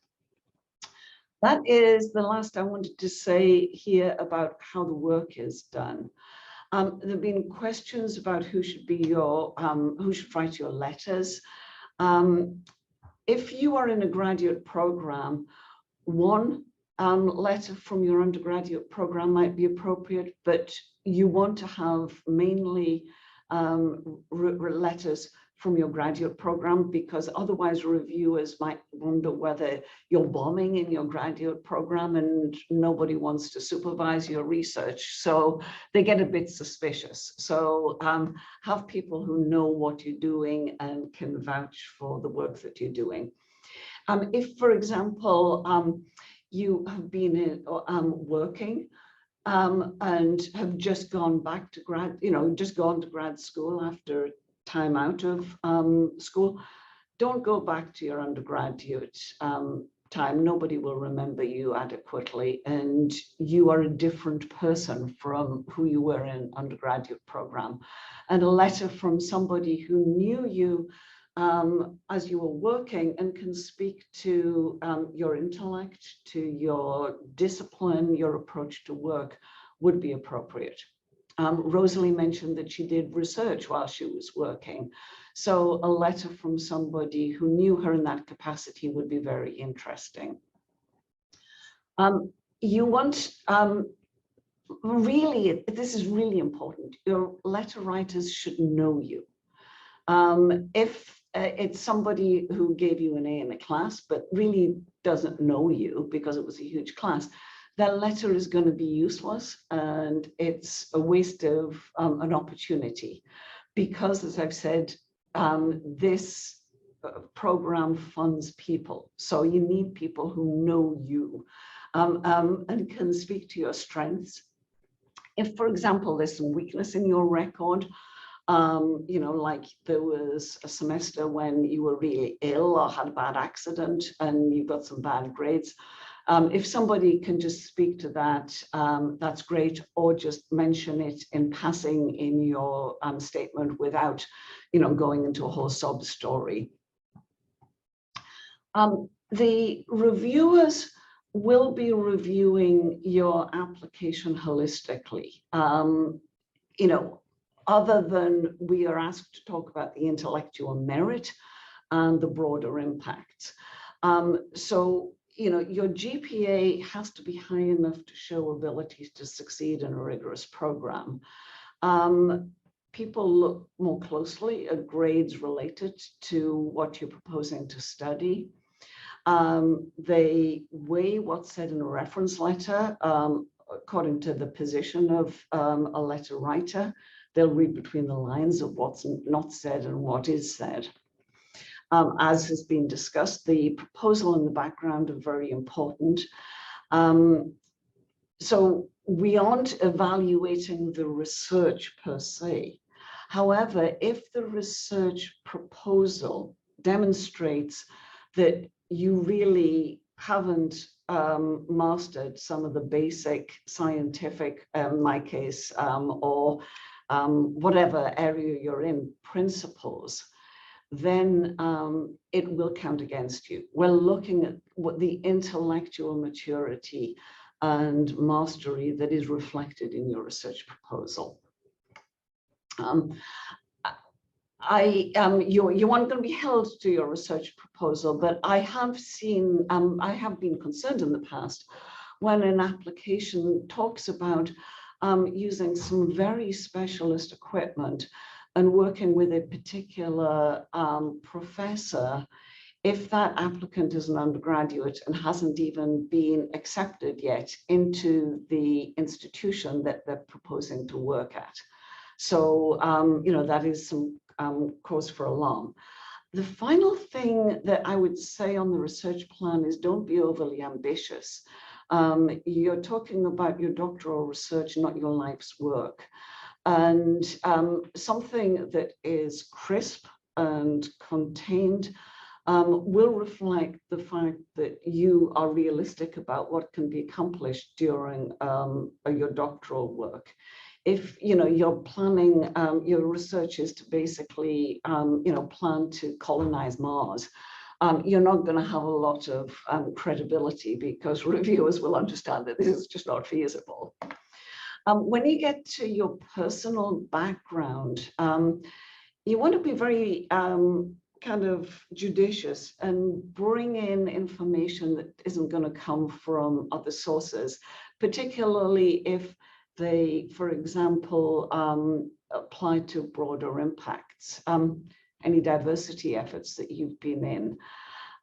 That is the last I wanted to say here about how the work is done. There have been questions about who should be your, who should write your letters. If you are in a graduate program, one letter from your undergraduate program might be appropriate, but you want to have mainly letters from your graduate program, because otherwise reviewers might wonder whether you're bombing in your graduate program and nobody wants to supervise your research. So they get a bit suspicious. So have people who know what you're doing and can vouch for the work that you're doing. If, for example, you have been working and have just gone back to grad school after time out of school, don't go back to your undergraduate time. Nobody will remember you adequately, and you are a different person from who you were in undergraduate program. And a letter from somebody who knew you as you were working and can speak to your intellect, to your discipline, your approach to work would be appropriate. Rosalie mentioned that she did research while she was working. So a letter from somebody who knew her in that capacity would be very interesting. You want, really, this is really important. Your letter writers should know you. If it's somebody who gave you an A in a class, but really doesn't know you because it was a huge class, that letter is going to be useless and it's a waste of an opportunity. Because, as I've said, this program funds people. So you need people who know you and can speak to your strengths. If, for example, there's some weakness in your record, you know, like there was a semester when you were really ill or had a bad accident and you got some bad grades. If somebody can just speak to that, that's great, or just mention it in passing in your statement without, you know, going into a whole sob story. The reviewers will be reviewing your application holistically. You know, other than we are asked to talk about the intellectual merit and the broader impacts. So, you know, your GPA has to be high enough to show abilities to succeed in a rigorous program. People look more closely at grades related to what you're proposing to study. They weigh what's said in a reference letter according to the position of a letter writer. They'll read between the lines of what's not said and what is said. As has been discussed, the proposal and the background are very important. So we aren't evaluating the research per se. However, if the research proposal demonstrates that you really haven't mastered some of the basic scientific, in my case, or whatever area you're in, principles, then it will count against you. We're looking at what the intellectual maturity and mastery that is reflected in your research proposal. You aren't going to be held to your research proposal, but I have seen, I have been concerned in the past when an application talks about using some very specialist equipment and working with a particular professor. If that applicant is an undergraduate and hasn't even been accepted yet into the institution that they're proposing to work at. So, you know, that is some cause for alarm. The final thing that I would say on the research plan is don't be overly ambitious. You're talking about your doctoral research, not your life's work. And something that is crisp and contained will reflect the fact that you are realistic about what can be accomplished during your doctoral work. If you know you're planning, your research is to basically you know, plan to colonize Mars, you're not going to have a lot of credibility because reviewers will understand that this is just not feasible. When you get to your personal background, you want to be very kind of judicious and bring in information that isn't going to come from other sources, particularly if they, for example, apply to broader impacts, any diversity efforts that you've been in.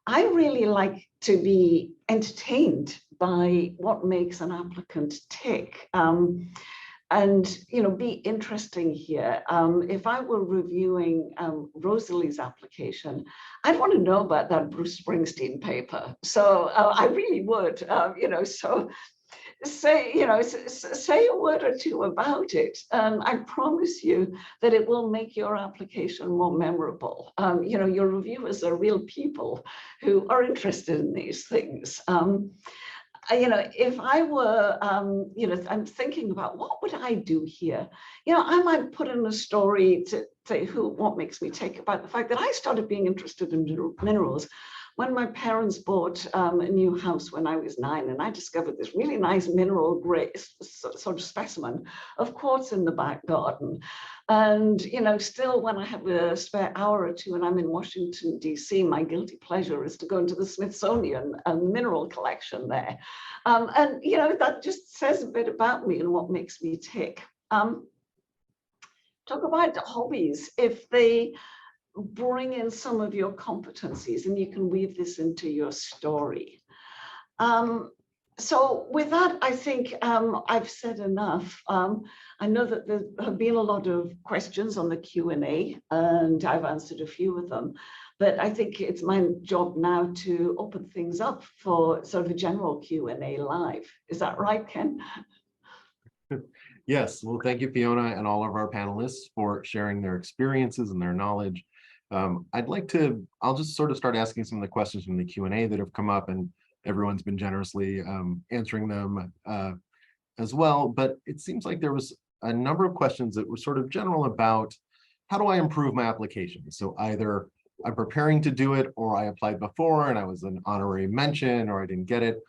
I really like to be entertained by what makes an applicant tick, and you know, be interesting here. If I were reviewing Rosalie's application, I'd want to know about that Bruce Springsteen paper. So I really would, you know, so say, you know, say a word or two about it. I promise you that it will make your application more memorable. You know, your reviewers are real people who are interested in these things. if I were, I'm thinking about what would I do here? I might put in a story to say what makes me tick about the fact that I started being interested in minerals when my parents bought a new house when I was 9, and I discovered this really nice mineral gray sort of specimen of quartz in the back garden. And, still when I have a spare hour or two and I'm in Washington, DC, my guilty pleasure is to go into the Smithsonian mineral collection there. And, that just says a bit about me and what makes me tick. Talk about hobbies. If they bring in some of your competencies and you can weave this into your story. So with that, I think I've said enough. I know that there have been a lot of questions on the Q&A and I've answered a few of them, but I think it's my job now to open things up for sort of a general Q&A live. Is that right, Ken? Yes, well, thank you, Fiona, and all of our panelists for sharing their experiences and their knowledge. I'll just sort of start asking some of the questions from the Q&A that have come up, and everyone's been generously answering them as well. But it seems like there was a number of questions that were sort of general about how do I improve my application? So either I'm preparing to do it, or I applied before and I was an honorary mention, or I didn't get it.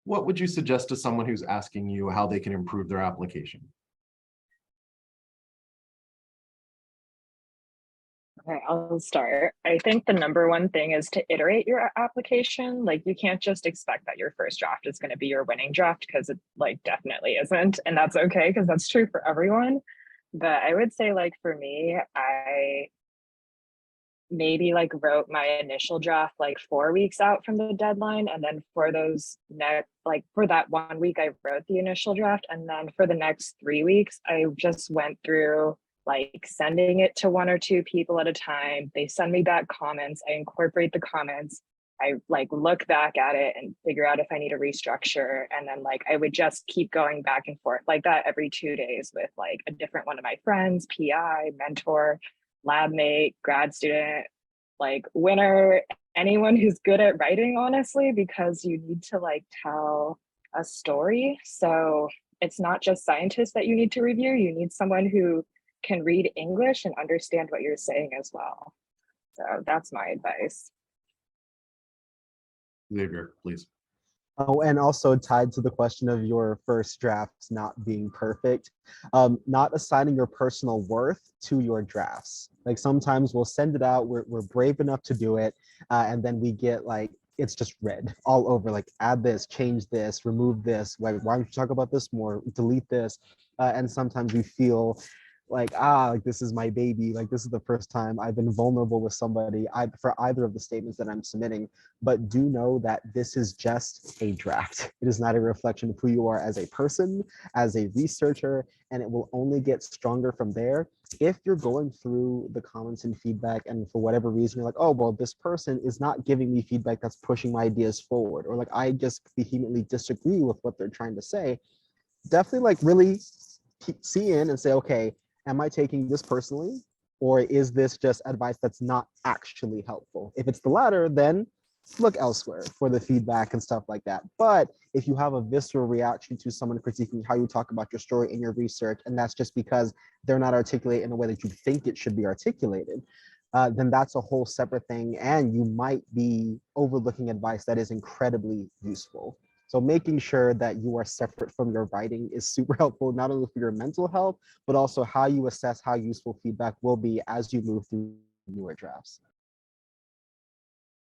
What would you suggest to someone who's asking you how they can improve their application? Okay, I'll start. I think the number one thing is to iterate your application. Like, you can't just expect that your first draft is going to be your winning draft, because it definitely isn't. And that's okay, because that's true for everyone. But I would say, for me, I maybe wrote my initial draft 4 weeks out from the deadline. And then for those for that 1 week, I wrote the initial draft. And then for the next 3 weeks, I just went through sending it to 1 or 2 people at a time. They send me back comments. I incorporate the comments. I look back at it and figure out if I need a restructure. And then I would just keep going back and forth like that every 2 days with a different one of my friends, PI, mentor, lab mate, grad student, winner, anyone who's good at writing, honestly, because you need to tell a story. So it's not just scientists that you need to review. You need someone who can read English and understand what you're saying as well. So that's my advice. Xavier, please. Oh, and also tied to the question of your first drafts not being perfect, not assigning your personal worth to your drafts. Sometimes we'll send it out, we're brave enough to do it, and then we get it's just red all over, add this, change this, remove this, why don't you talk about this more, delete this, and sometimes we feel this is my baby, this is the first time I've been vulnerable with somebody for either of the statements that I'm submitting. But do know that this is just a draft. It is not a reflection of who you are as a person, as a researcher, and it will only get stronger from there. If you're going through the comments and feedback and for whatever reason you're oh, well, this person is not giving me feedback that's pushing my ideas forward, or I just vehemently disagree with what they're trying to say, definitely really see in and say, okay, am I taking this personally, or is this just advice that's not actually helpful? If it's the latter, then look elsewhere for the feedback and stuff like that. But if you have a visceral reaction to someone critiquing how you talk about your story in your research, and that's just because they're not articulated in a way that you think it should be articulated, then that's a whole separate thing, and you might be overlooking advice that is incredibly useful. So making sure that you are separate from your writing is super helpful, not only for your mental health, but also how you assess how useful feedback will be as you move through newer drafts.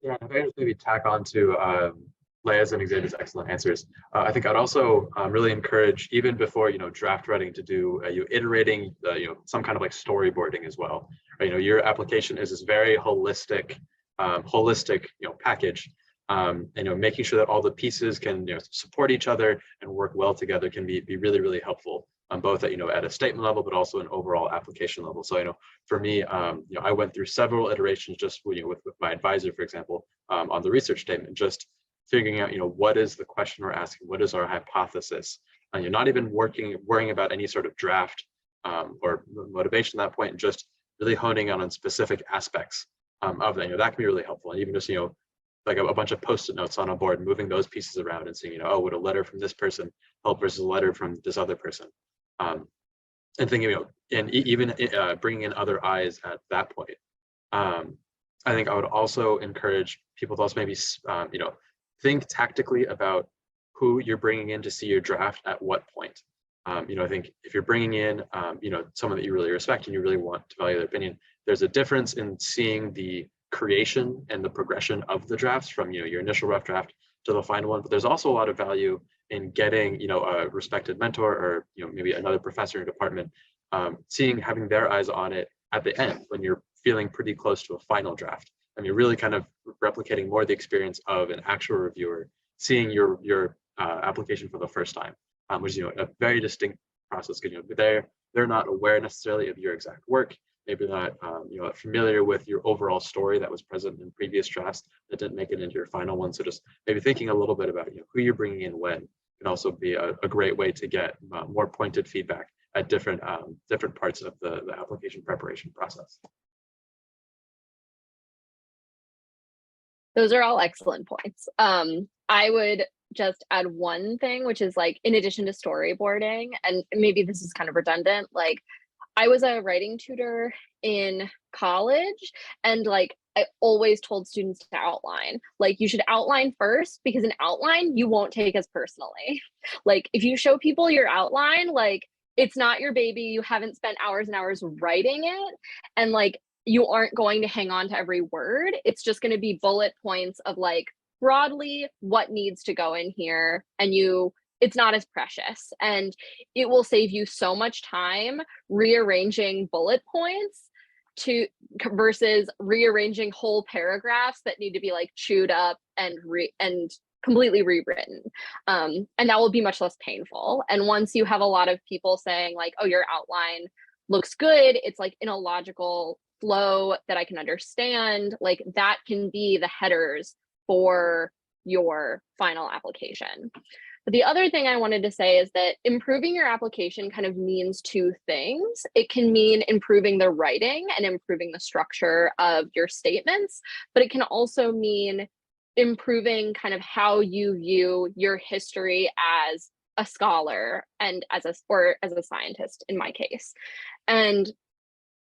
Yeah, if I just maybe tack on to Leia's and Xavier's excellent answers. I think I'd also really encourage, even before draft writing, to do iterating some kind of storyboarding as well. Right? Your application is this very holistic package. And making sure that all the pieces can support each other and work well together can be really, really helpful, both at a statement level, but also an overall application level. So for me, I went through several iterations just with my advisor, for example, on the research statement, just figuring out what is the question we're asking, what is our hypothesis, and you're not even worrying about any sort of draft or motivation at that point, and just really honing on specific aspects of that. That can be really helpful, and even just like a bunch of post-it notes on a board, moving those pieces around and seeing, oh, would a letter from this person help versus a letter from this other person? And thinking, and even bringing in other eyes at that point. I think I would also encourage people to also maybe, think tactically about who you're bringing in to see your draft at what point. I think if you're bringing in, someone that you really respect and you really want to value their opinion, there's a difference in seeing the creation and the progression of the drafts from, your initial rough draft to the final one. But there's also a lot of value in getting, a respected mentor or, maybe another professor in a department, having their eyes on it at the end when you're feeling pretty close to a final draft. I mean, really kind of replicating more the experience of an actual reviewer, seeing your application for the first time, which is a very distinct process. Because they're not aware necessarily of your exact work. Maybe not familiar with your overall story that was present in previous drafts that didn't make it into your final one. So just maybe thinking a little bit about who you're bringing in when can also be a great way to get more pointed feedback at different parts of the application preparation process. Those are all excellent points. I would just add one thing, which is like, in addition to storyboarding, and maybe this is kind of redundant, like I was a writing tutor in college, and like I always told students to outline. Like, you should outline first, because an outline you won't take as personally. Like, if you show people your outline, like, it's not your baby, you haven't spent hours and hours writing it, and like you aren't going to hang on to every word. It's just going to be bullet points of like broadly what needs to go in here, and it's not as precious, and it will save you so much time rearranging bullet points versus rearranging whole paragraphs that need to be like chewed up and completely rewritten. And that will be much less painful. And once you have a lot of people saying like, oh, your outline looks good, it's like in a logical flow that I can understand, like that can be the headers for your final application. But the other thing I wanted to say is that improving your application kind of means two things. It can mean improving the writing and improving the structure of your statements, but it can also mean improving kind of how you view your history as a scholar and as a scientist in my case. And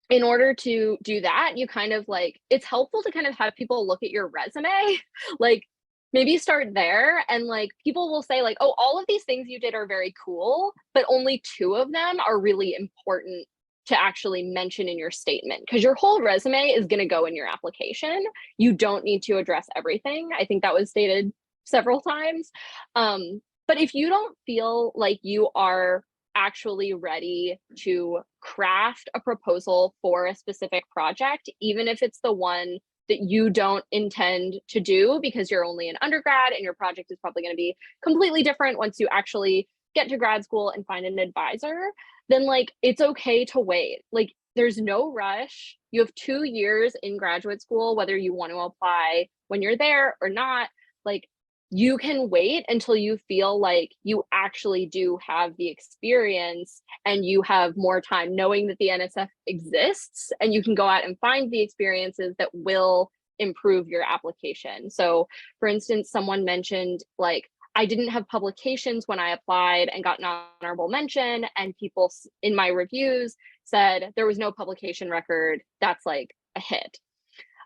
in order to do that, you kind of like, it's helpful to kind of have people look at your resume, like maybe start there, and like people will say like, oh, all of these things you did are very cool, but only 2 of them are really important to actually mention in your statement, because your whole resume is going to go in your application. You don't need to address everything. I think that was stated several times. But if you don't feel like you are actually ready to craft a proposal for a specific project, even if it's the one that you don't intend to do because you're only an undergrad and your project is probably going to be completely different once you actually get to grad school and find an advisor, then like it's okay to wait. Like, there's no rush. You have 2 years in graduate school, whether you want to apply when you're there or not. Like, you can wait until you feel like you actually do have the experience and you have more time knowing that the NSF exists, and you can go out and find the experiences that will improve your application. So for instance, someone mentioned like, I didn't have publications when I applied and got an honorable mention, and people in my reviews said there was no publication record. That's like a hit.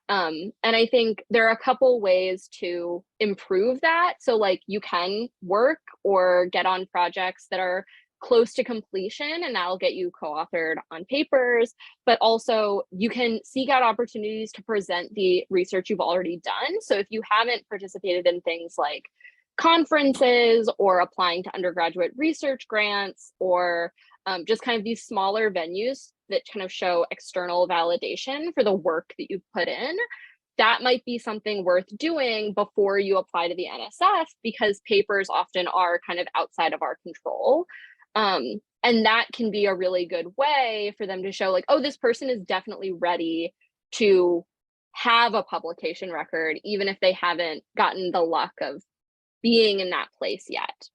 And I think there are a couple ways to improve that. So like, you can work or get on projects that are close to completion, and that'll get you co-authored on papers, but also you can seek out opportunities to present the research you've already done. So if you haven't participated in things like conferences or applying to undergraduate research grants, or just kind of these smaller venues that kind of show external validation for the work that you've put in, that might be something worth doing before you apply to the NSF, because papers often are kind of outside of our control. And that can be a really good way for them to show like, oh, this person is definitely ready to have a publication record, even if they haven't gotten the luck of being in that place yet.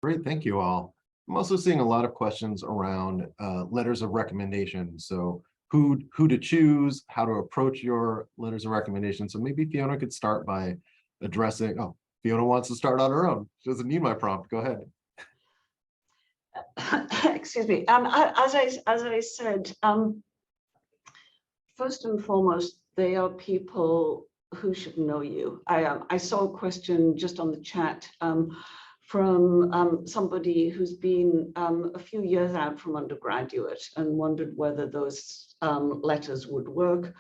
Great, thank you all. I'm also seeing a lot of questions around letters of recommendation. So who to choose, how to approach your letters of recommendation. So maybe Fiona could start by addressing, oh, Fiona wants to start on her own. She doesn't need my prompt. Go ahead. Excuse me. As I said, first and foremost, they are people who should know you. I saw a question just on the chat from somebody who's been a few years out from undergraduate and wondered whether those letters would work,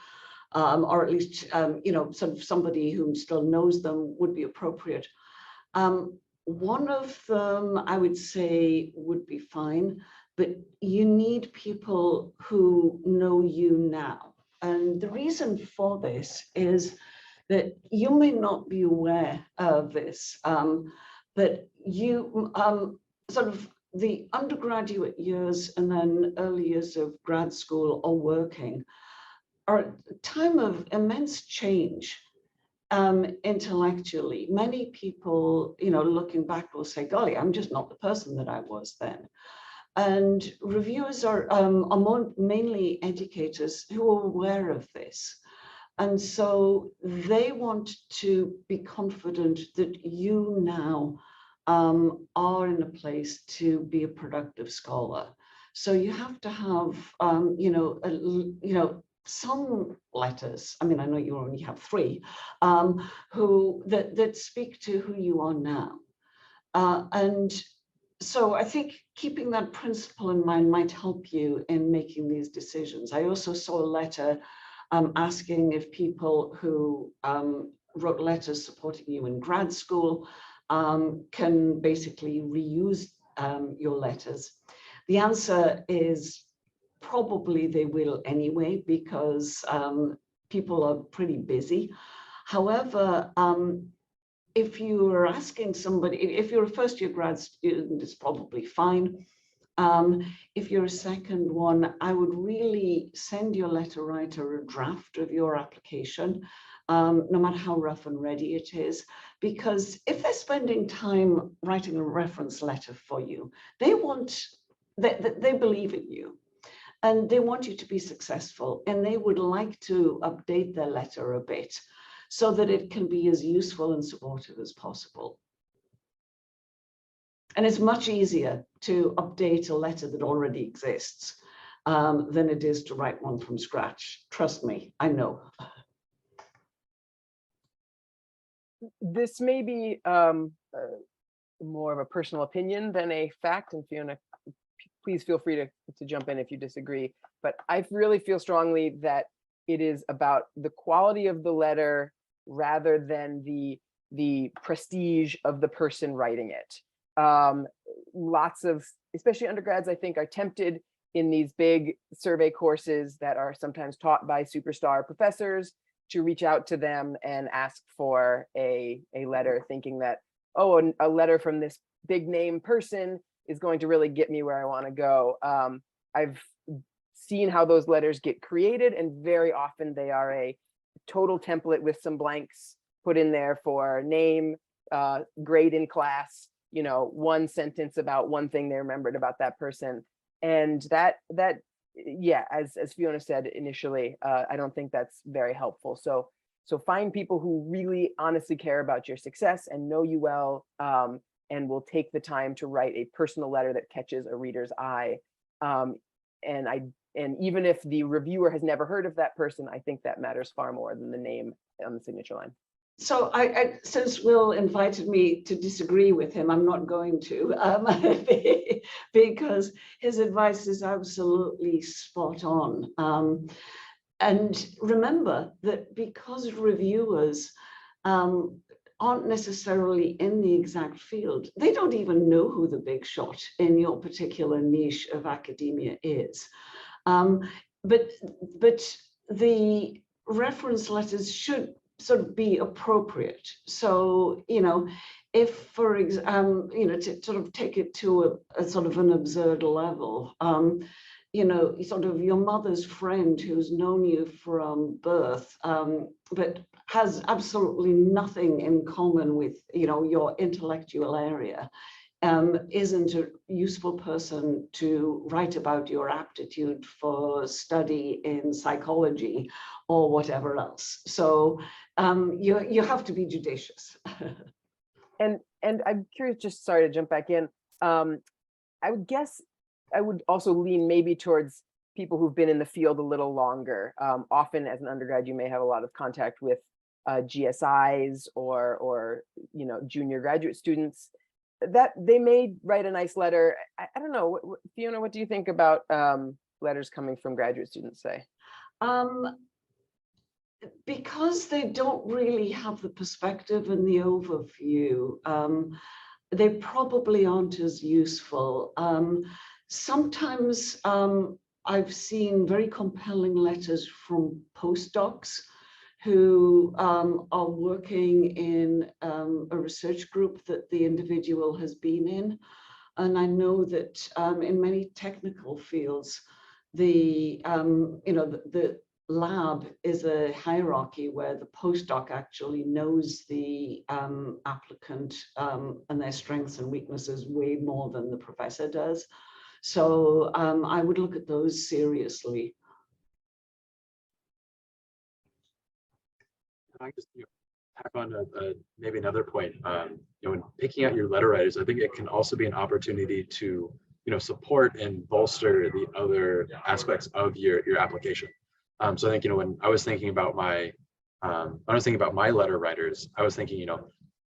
or at least sort of somebody who still knows them would be appropriate. One of them I would say would be fine, but you need people who know you now. And the reason for this is that you may not be aware of this, but you sort of the undergraduate years and then early years of grad school or working are a time of immense change intellectually. Many people, looking back will say, golly, I'm just not the person that I was then. And reviewers are more mainly educators who are aware of this. And so they want to be confident that you now are in a place to be a productive scholar. So you have to have, some letters. I mean, I know you only have 3 that speak to who you are now. And so I think keeping that principle in mind might help you in making these decisions. I also saw a letter asking if people who wrote letters supporting you in grad school can basically reuse your letters. The answer is probably they will anyway, because people are pretty busy. However, if you are asking somebody, if you're a first-year grad student, it's probably fine. If you're a second one, I would really send your letter writer a draft of your application, no matter how rough and ready it is, because if they're spending time writing a reference letter for you, they believe in you. And they want you to be successful, and they would like to update their letter a bit so that it can be as useful and supportive as possible. And it's much easier to update a letter that already exists than it is to write one from scratch. Trust me, I know. This may be more of a personal opinion than a fact, and Fiona, please feel free to jump in if you disagree, but I really feel strongly that it is about the quality of the letter rather than the prestige of the person writing it. Lots of, especially undergrads, I think, are tempted in these big survey courses that are sometimes taught by superstar professors to reach out to them and ask for a letter, thinking that, oh, a letter from this big name person is going to really get me where I want to go. I've seen how those letters get created, and very often they are a total template with some blanks put in there for name, grade in class, one sentence about one thing they remembered about that person. And that yeah, as Fiona said initially, I don't think that's very helpful. So find people who really honestly care about your success and know you well, and will take the time to write a personal letter that catches a reader's eye. And even if the reviewer has never heard of that person, I think that matters far more than the name on the signature line. So since Will invited me to disagree with him, I'm not going to, because his advice is absolutely spot on. And remember that because reviewers aren't necessarily in the exact field, they don't even know who the big shot in your particular niche of academia is. But the reference letters should sort of be appropriate. So, if, for example, to sort of take it to a sort of an absurd level, sort of your mother's friend who's known you from birth, but has absolutely nothing in common with, your intellectual area, isn't a useful person to write about your aptitude for study in psychology or whatever else. So you have to be judicious. And I'm curious, just sorry to jump back in. I would guess I would also lean maybe towards people who've been in the field a little longer. Often as an undergrad, you may have a lot of contact with GSIs or junior graduate students that they may write a nice letter. I don't know, Fiona, what do you think about letters coming from graduate students, say? Because they don't really have the perspective and the overview, they probably aren't as useful. Sometimes I've seen very compelling letters from postdocs who are working in a research group that the individual has been in. And I know that in many technical fields, the lab is a hierarchy where the postdoc actually knows the applicant and their strengths and weaknesses way more than the professor does. So I would look at those seriously. I just tack on maybe another point. When picking out your letter writers, I think it can also be an opportunity to support and bolster the other aspects of your application. So I think when I was thinking about my letter writers, I was thinking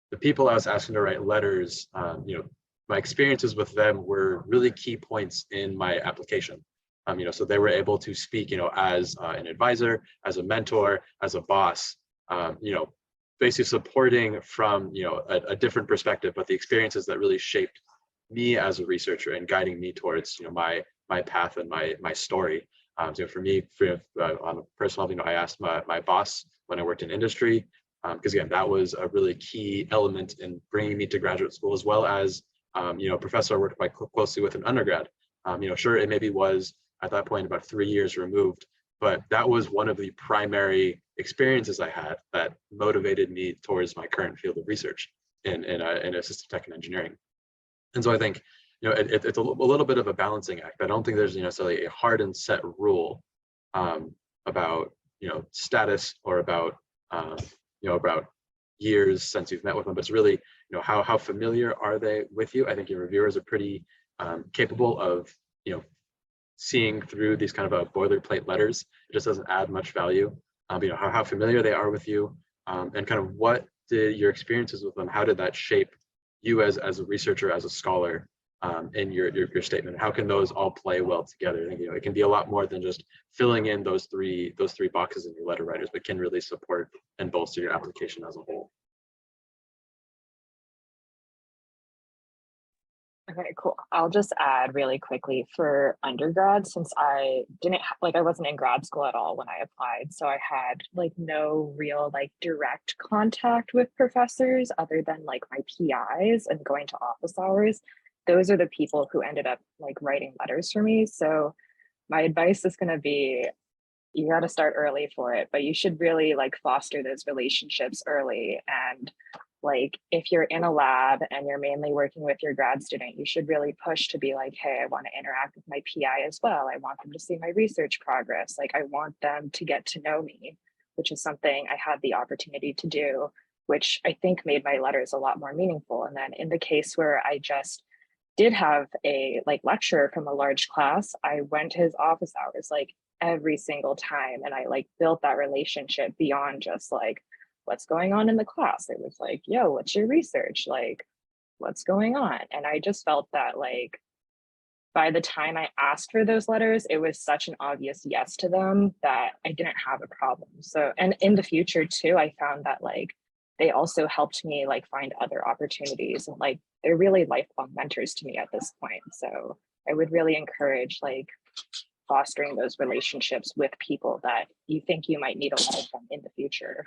the people I was asking to write letters, my experiences with them were really key points in my application. So they were able to speak as an advisor, as a mentor, as a boss. Basically supporting from a different perspective, but the experiences that really shaped me as a researcher and guiding me towards my path and my story. So for me, on a personal level, I asked my boss when I worked in industry, because again, that was a really key element in bringing me to graduate school, as well as a professor I worked quite closely with in undergrad. Sure, it maybe was at that point about 3 years removed, but that was one of the primary experiences I had that motivated me towards my current field of research in assistive tech and engineering. And so I think it's a little bit of a balancing act. I don't think there's necessarily a hard and set rule about status or about about years since you've met with them, but it's really how familiar are they with you. I think your reviewers are pretty capable of seeing through these kind of boilerplate letters. It just doesn't add much value. How familiar they are with you, and kind of what did your experiences with them, how did that shape you as a researcher, as a scholar, in your statement? How can those all play well together? I think it can be a lot more than just filling in those three boxes in your letter writers, but can really support and bolster your application as a whole. Okay, cool. I'll just add really quickly for undergrad, since I wasn't in grad school at all when I applied. So I had no real direct contact with professors other than my PIs and going to office hours. Those are the people who ended up writing letters for me. So my advice is going to be, you got to start early for it, but you should really foster those relationships early. And if you're in a lab and you're mainly working with your grad student, you should really push to be hey, I want to interact with my PI as well. I want them to see my research progress. I want them to get to know me, which is something I had the opportunity to do, which I think made my letters a lot more meaningful. And then in the case where I just did have a lecture from a large class, I went to his office hours every single time. And I built that relationship beyond just what's going on in the class. It was yo, what's your research? What's going on? And I just felt that by the time I asked for those letters, it was such an obvious yes to them that I didn't have a problem. So, and in the future too, I found that they also helped me find other opportunities, and they're really lifelong mentors to me at this point. So I would really encourage fostering those relationships with people that you think you might need a lot of them in the future.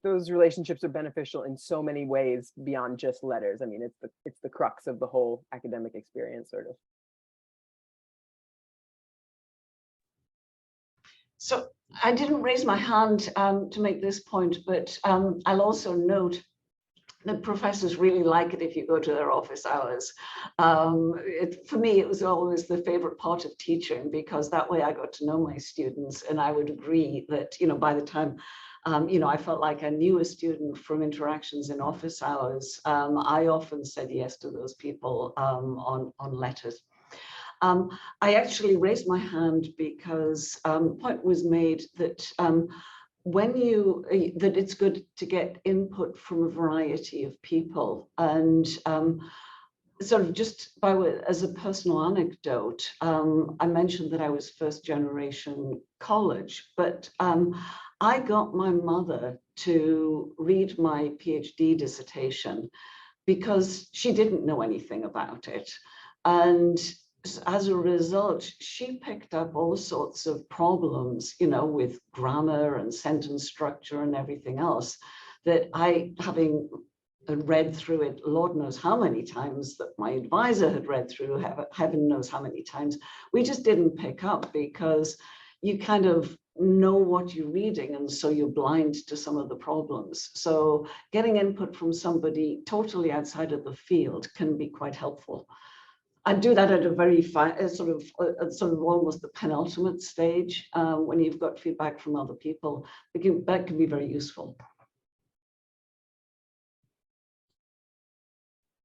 Those relationships are beneficial in so many ways beyond just letters. I mean, it's the crux of the whole academic experience, sort of. So I didn't raise my hand to make this point, but I'll also note The professors really like it if you go to their office hours. For me, it was always the favorite part of teaching, because that way I got to know my students, and I would agree that, by the time I felt like I knew a student from interactions in office hours, I often said yes to those people on letters. I actually raised my hand because point was made that that it's good to get input from a variety of people. And sort of just by way, as a personal anecdote, I mentioned that I was first generation college, but I got my mother to read my PhD dissertation because she didn't know anything about it. And as a result, she picked up all sorts of problems, with grammar and sentence structure and everything else that I, having read through it, Lord knows how many times, that my advisor had read through, heaven knows how many times, we just didn't pick up, because you kind of know what you're reading, and so you're blind to some of the problems. So getting input from somebody totally outside of the field can be quite helpful. I do that at a very sort of almost the penultimate stage, when you've got feedback from other people. That can be very useful.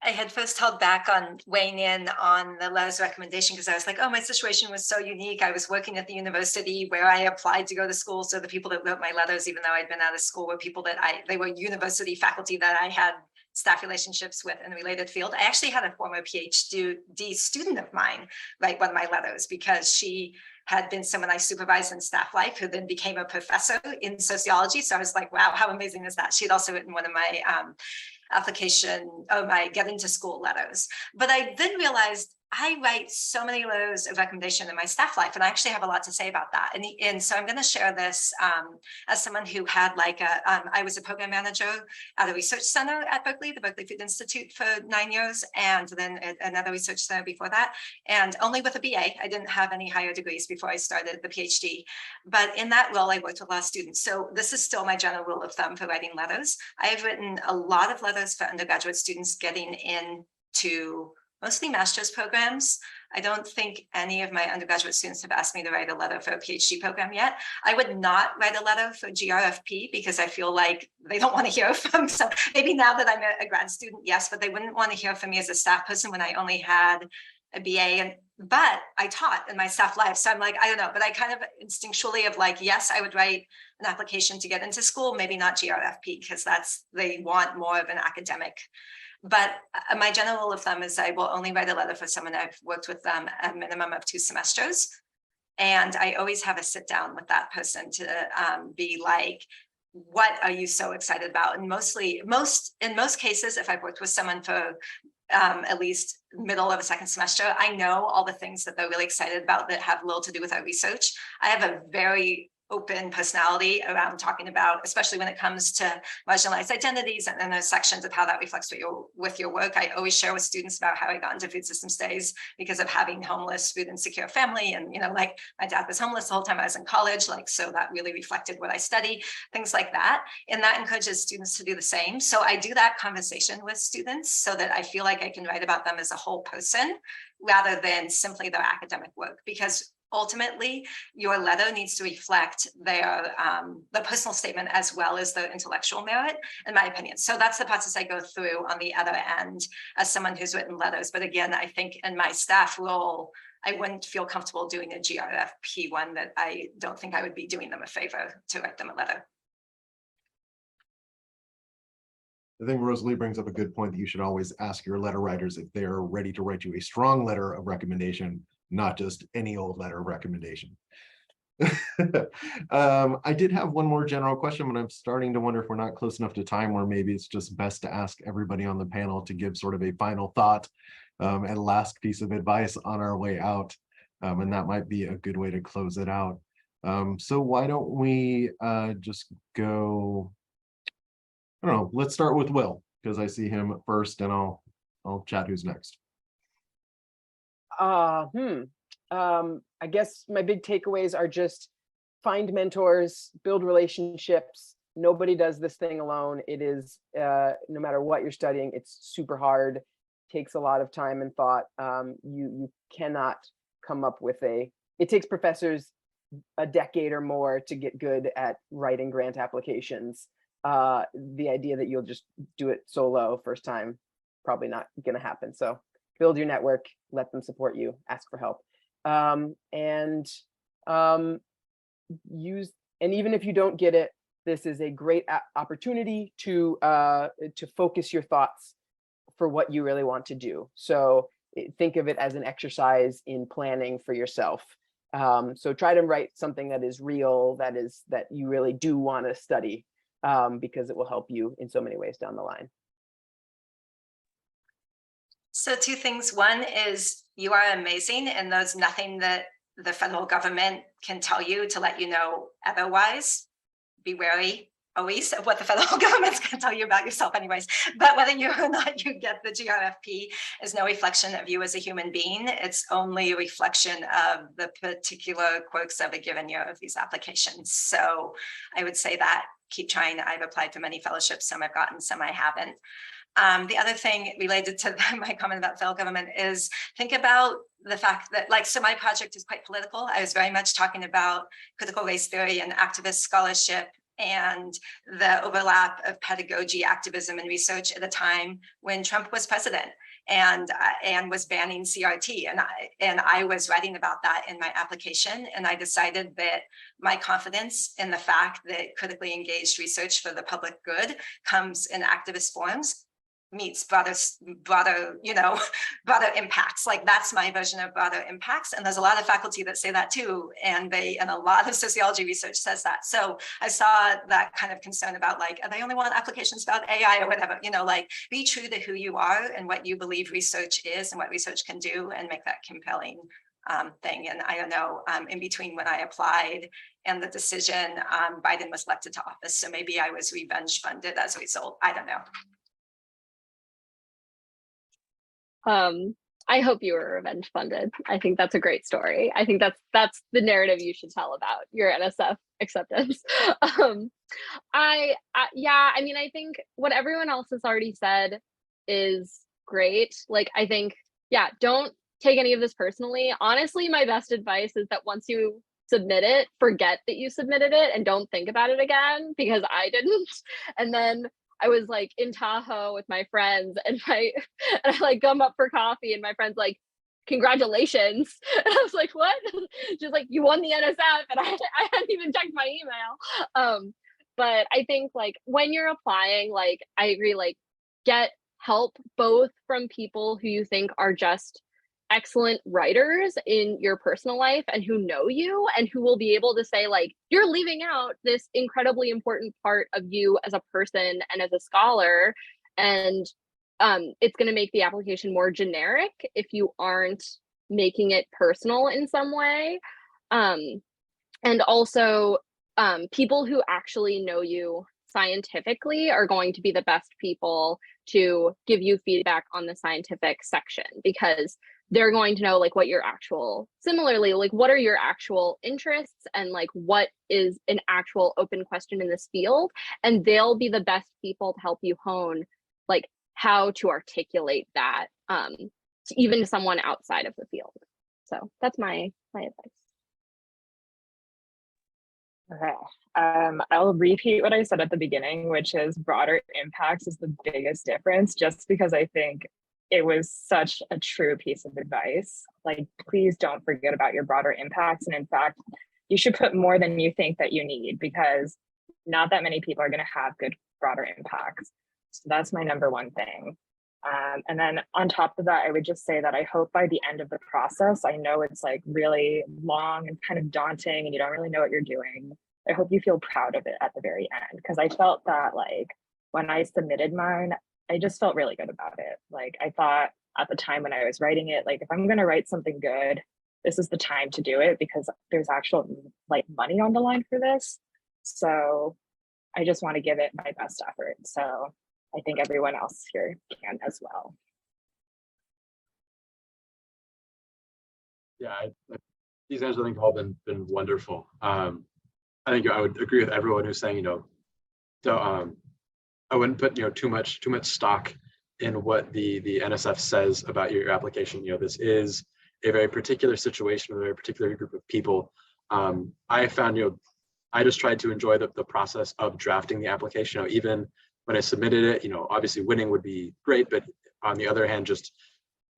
I had first held back on weighing in on the letters of recommendation because I was like, oh, my situation was so unique. I was working at the university where I applied to go to school. So the people that wrote my letters, even though I'd been out of school, were people that they were university faculty that I had staff relationships with in a related field. I actually had a former PhD student of mine write one of my letters, because she had been someone I supervised in staff life who then became a professor in sociology. So I was like, wow, how amazing is that? She had also written one of my my get into school letters. But I then realized I write so many letters of recommendation in my staff life, and I actually have a lot to say about that. And so I'm going to share this as someone who had I was a program manager at a research center at Berkeley, the Berkeley Food Institute, for 9 years, and then another research center before that, and only with a BA. I didn't have any higher degrees before I started the PhD. But in that role, I worked with a lot of students. So this is still my general rule of thumb for writing letters. I have written a lot of letters for undergraduate students getting into mostly master's programs. I don't think any of my undergraduate students have asked me to write a letter for a PhD program yet. I would not write a letter for GRFP because I feel like they don't want to hear from some. Maybe now that I'm a grad student, yes, but they wouldn't want to hear from me as a staff person when I only had a BA. But I taught in my staff life. So I'm like, I don't know, but I kind of instinctually of like, yes, I would write an application to get into school, maybe not GRFP, because they want more of an academic. But my general rule of thumb is I will only write a letter for someone I've worked with them a minimum of 2 semesters. And I always have a sit down with that person to be like, what are you so excited about? And in most cases, if I've worked with someone for at least middle of a second semester, I know all the things that they're really excited about that have little to do with our research. I have a very open personality around talking about, especially when it comes to marginalized identities and those sections of how that reflects with your work. I always share with students about how I got into food system stays because of having homeless, food insecure family. And, like my dad was homeless the whole time I was in college. So that really reflected what I study, things like that. And that encourages students to do the same. So I do that conversation with students so that I feel like I can write about them as a whole person rather than simply their academic work, because ultimately, your letter needs to reflect their personal statement as well as their intellectual merit, in my opinion. So that's the process I go through on the other end as someone who's written letters. But again, I think in my staff role, I wouldn't feel comfortable doing a GRFP one that I don't think I would be doing them a favor to write them a letter. I think Rosalie brings up a good point that you should always ask your letter writers if they're ready to write you a strong letter of recommendation, not just any old letter of recommendation. I did have one more general question, but I'm starting to wonder if we're not close enough to time where maybe it's just best to ask everybody on the panel to give sort of a final thought and last piece of advice on our way out. And that might be a good way to close it out. So why don't we just go, I don't know, let's start with Will, because I see him first and I'll chat who's next. I guess my big takeaways are just find mentors, build relationships, nobody does this thing alone. It is, no matter what you're studying, it's super hard, takes a lot of time and thought. You cannot come up with it takes professors a decade or more to get good at writing grant applications. The idea that you'll just do it solo first time, probably not gonna happen. So build your network, let them support you, ask for help. And even if you don't get it, this is a great opportunity to focus your thoughts for what you really want to do. So think of it as an exercise in planning for yourself. So try to write something that is real, that you really do want to study, because it will help you in so many ways down the line. So two things. One is you are amazing, and there's nothing that the federal government can tell you to let you know otherwise. Be wary always of what the federal government's going to tell you about yourself anyways. But whether you or not you get the GRFP is no reflection of you as a human being. It's only a reflection of the particular quirks of a given year of these applications. So I would say that keep trying. I've applied for many fellowships, some I've gotten, some I haven't. The other thing related to my comment about federal government is think about the fact that, like, so my project is quite political. I was very much talking about critical race theory and activist scholarship and the overlap of pedagogy, activism, and research at a time when Trump was president and was banning CRT. And I was writing about that in my application. And I decided that my confidence in the fact that critically engaged research for the public good comes in activist forms meets broader impacts. Like, that's my version of broader impacts. And there's a lot of faculty that say that too. And a lot of sociology research says that. So I saw that kind of concern about, like, they only want applications about AI or whatever, like, be true to who you are and what you believe research is and what research can do, and make that compelling thing. And I don't know, in between when I applied and the decision, Biden was elected to office. So maybe I was revenge funded as a result. I don't know. I hope you were revenge funded. I think that's a great story. I think that's the narrative you should tell about your NSF acceptance. I mean, I think what everyone else has already said is great. Like, I think, yeah, don't take any of this personally. Honestly, my best advice is that once you submit it, forget that you submitted it and don't think about it again, because I didn't. And then I was like in Tahoe with my friends, and I like come up for coffee, and my friend's like, congratulations. And I was like, what? She's like, you won the NSF. And I hadn't even checked my email. But I think, like, when you're applying, like, I agree, like, get help both from people who you think are just excellent writers in your personal life and who know you and who will be able to say, like, you're leaving out this incredibly important part of you as a person and as a scholar, and it's going to make the application more generic if you aren't making it personal in some way. And also people who actually know you scientifically are going to be the best people to give you feedback on the scientific section, because they're going to know, like, what your actual, similarly, like, what are your actual interests and, like, what is an actual open question in this field, and they'll be the best people to help you hone, like, how to articulate that to even someone outside of the field. So that's my advice. Okay, I'll repeat what I said at the beginning, which is broader impacts is the biggest difference, just because I think it was such a true piece of advice. Like, please don't forget about your broader impacts. And in fact, you should put more than you think that you need, because not that many people are going to have good broader impacts. So that's my number one thing. And then on top of that, I would just say that I hope by the end of the process, I know it's like really long and kind of daunting and you don't really know what you're doing. I hope you feel proud of it at the very end, because I felt that, like, when I submitted mine, I just felt really good about it. Like, I thought at the time when I was writing it, like, if I'm going to write something good, this is the time to do it, because there's actual, like, money on the line for this. So I just want to give it my best effort. So I think everyone else here can as well. Yeah, these guys, I think, have all been wonderful. I think I would agree with everyone who's saying, So I wouldn't put too much stock in what the NSF says about your application. This is a very particular situation with a very particular group of people. I found I just tried to enjoy the process of drafting the application. Even when I submitted it, obviously winning would be great, but on the other hand, just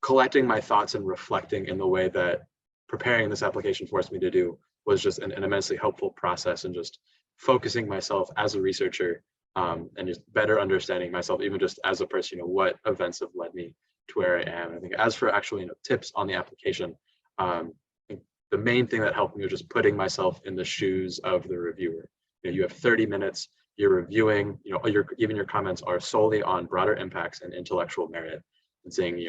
collecting my thoughts and reflecting in the way that preparing this application forced me to do was just an immensely helpful process, and just focusing myself as a researcher and just better understanding myself, even just as a person, what events have led me to where I am. I think as for actually tips on the application, I think the main thing that helped me was just putting myself in the shoes of the reviewer. You have 30 minutes, you're reviewing, even your comments are solely on broader impacts and intellectual merit, and saying,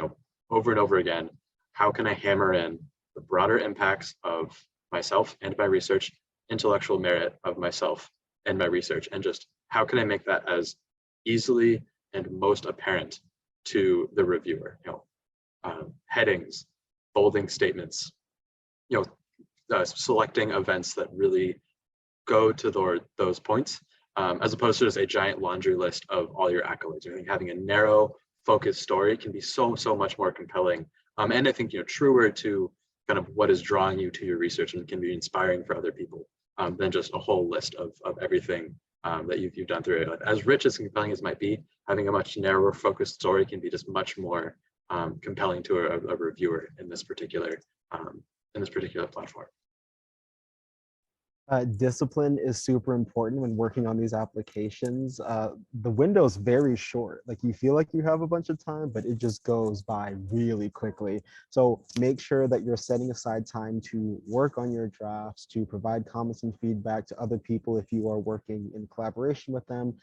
over and over again, how can I hammer in the broader impacts of myself and my research, intellectual merit of myself and my research, and just how can I make that as easily and most apparent to the reviewer? Headings, bolding statements, selecting events that really go to those points, as opposed to just a giant laundry list of all your accolades. I think having a narrow, focused story can be so much more compelling, and I think truer to kind of what is drawing you to your research, and can be inspiring for other people than just a whole list of everything that you've done through it. As rich as compelling as might be, having a much narrower, focused story can be just much more compelling to a reviewer in this particular platform. Discipline is super important when working on these applications. The window is very short. Like, you feel like you have a bunch of time, but it just goes by really quickly. So make sure that you're setting aside time to work on your drafts, to provide comments and feedback to other people if you are working in collaboration with them.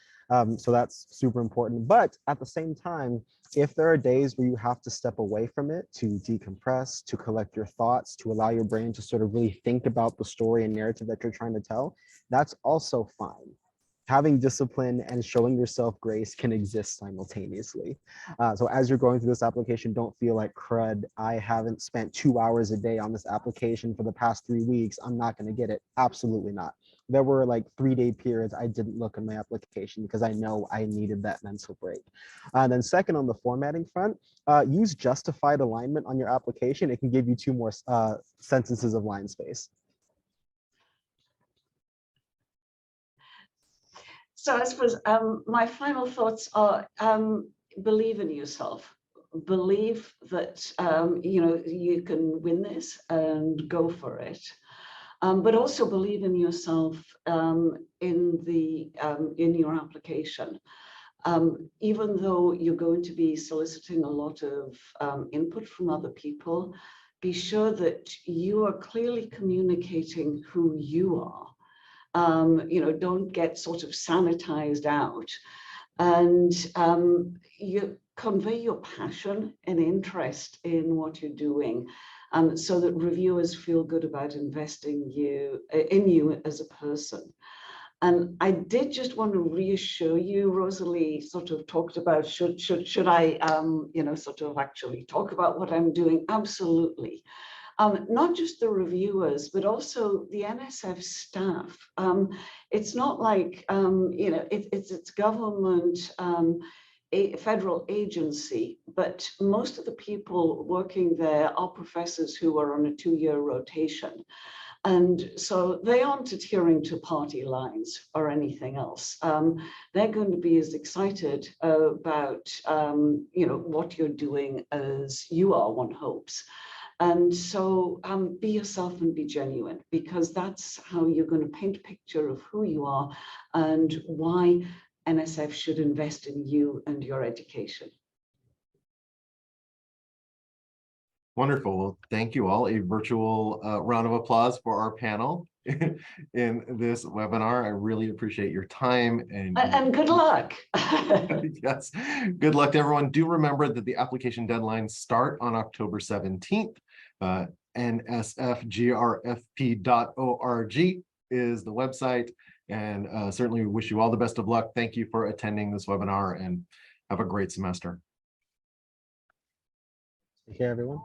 So that's super important. But at the same time, if there are days where you have to step away from it to decompress, to collect your thoughts, to allow your brain to sort of really think about the story and narrative that you're trying to tell, that's also fine. Having discipline and showing yourself grace can exist simultaneously. So as you're going through this application, don't feel like, crud, I haven't spent 2 hours a day on this application for the past 3 weeks, I'm not going to get it. Absolutely not. There were like 3-day periods I didn't look at my application because I know I needed that mental break. Then second, on the formatting front, use justified alignment on your application. It can give you 2 more sentences of line space. So I suppose my final thoughts are, believe in yourself. Believe that you can win this and go for it. But also believe in yourself in your application. Even though you're going to be soliciting a lot of input from other people, be sure that you are clearly communicating who you are. Don't get sort of sanitized out, and you convey your passion and interest in what you're doing, so that reviewers feel good about investing in you as a person. And I did just want to reassure you, Rosalie sort of talked about, should I, sort of actually talk about what I'm doing? Absolutely. Not just the reviewers, but also the NSF staff. It's not like, it's government, a federal agency, but most of the people working there are professors who are on a 2-year rotation. And so they aren't adhering to party lines or anything else. They're going to be as excited about, what you're doing as you are, one hopes. And so be yourself and be genuine, because that's how you're going to paint a picture of who you are and why NSF should invest in you and your education. Wonderful. Well, thank you all. A virtual round of applause for our panel in this webinar. I really appreciate your time and good luck. Yes, good luck to everyone. Do remember that the application deadlines start on October 17th. NSFGRFP.org is the website, and certainly wish you all the best of luck. Thank you for attending this webinar, and have a great semester. Take care, everyone.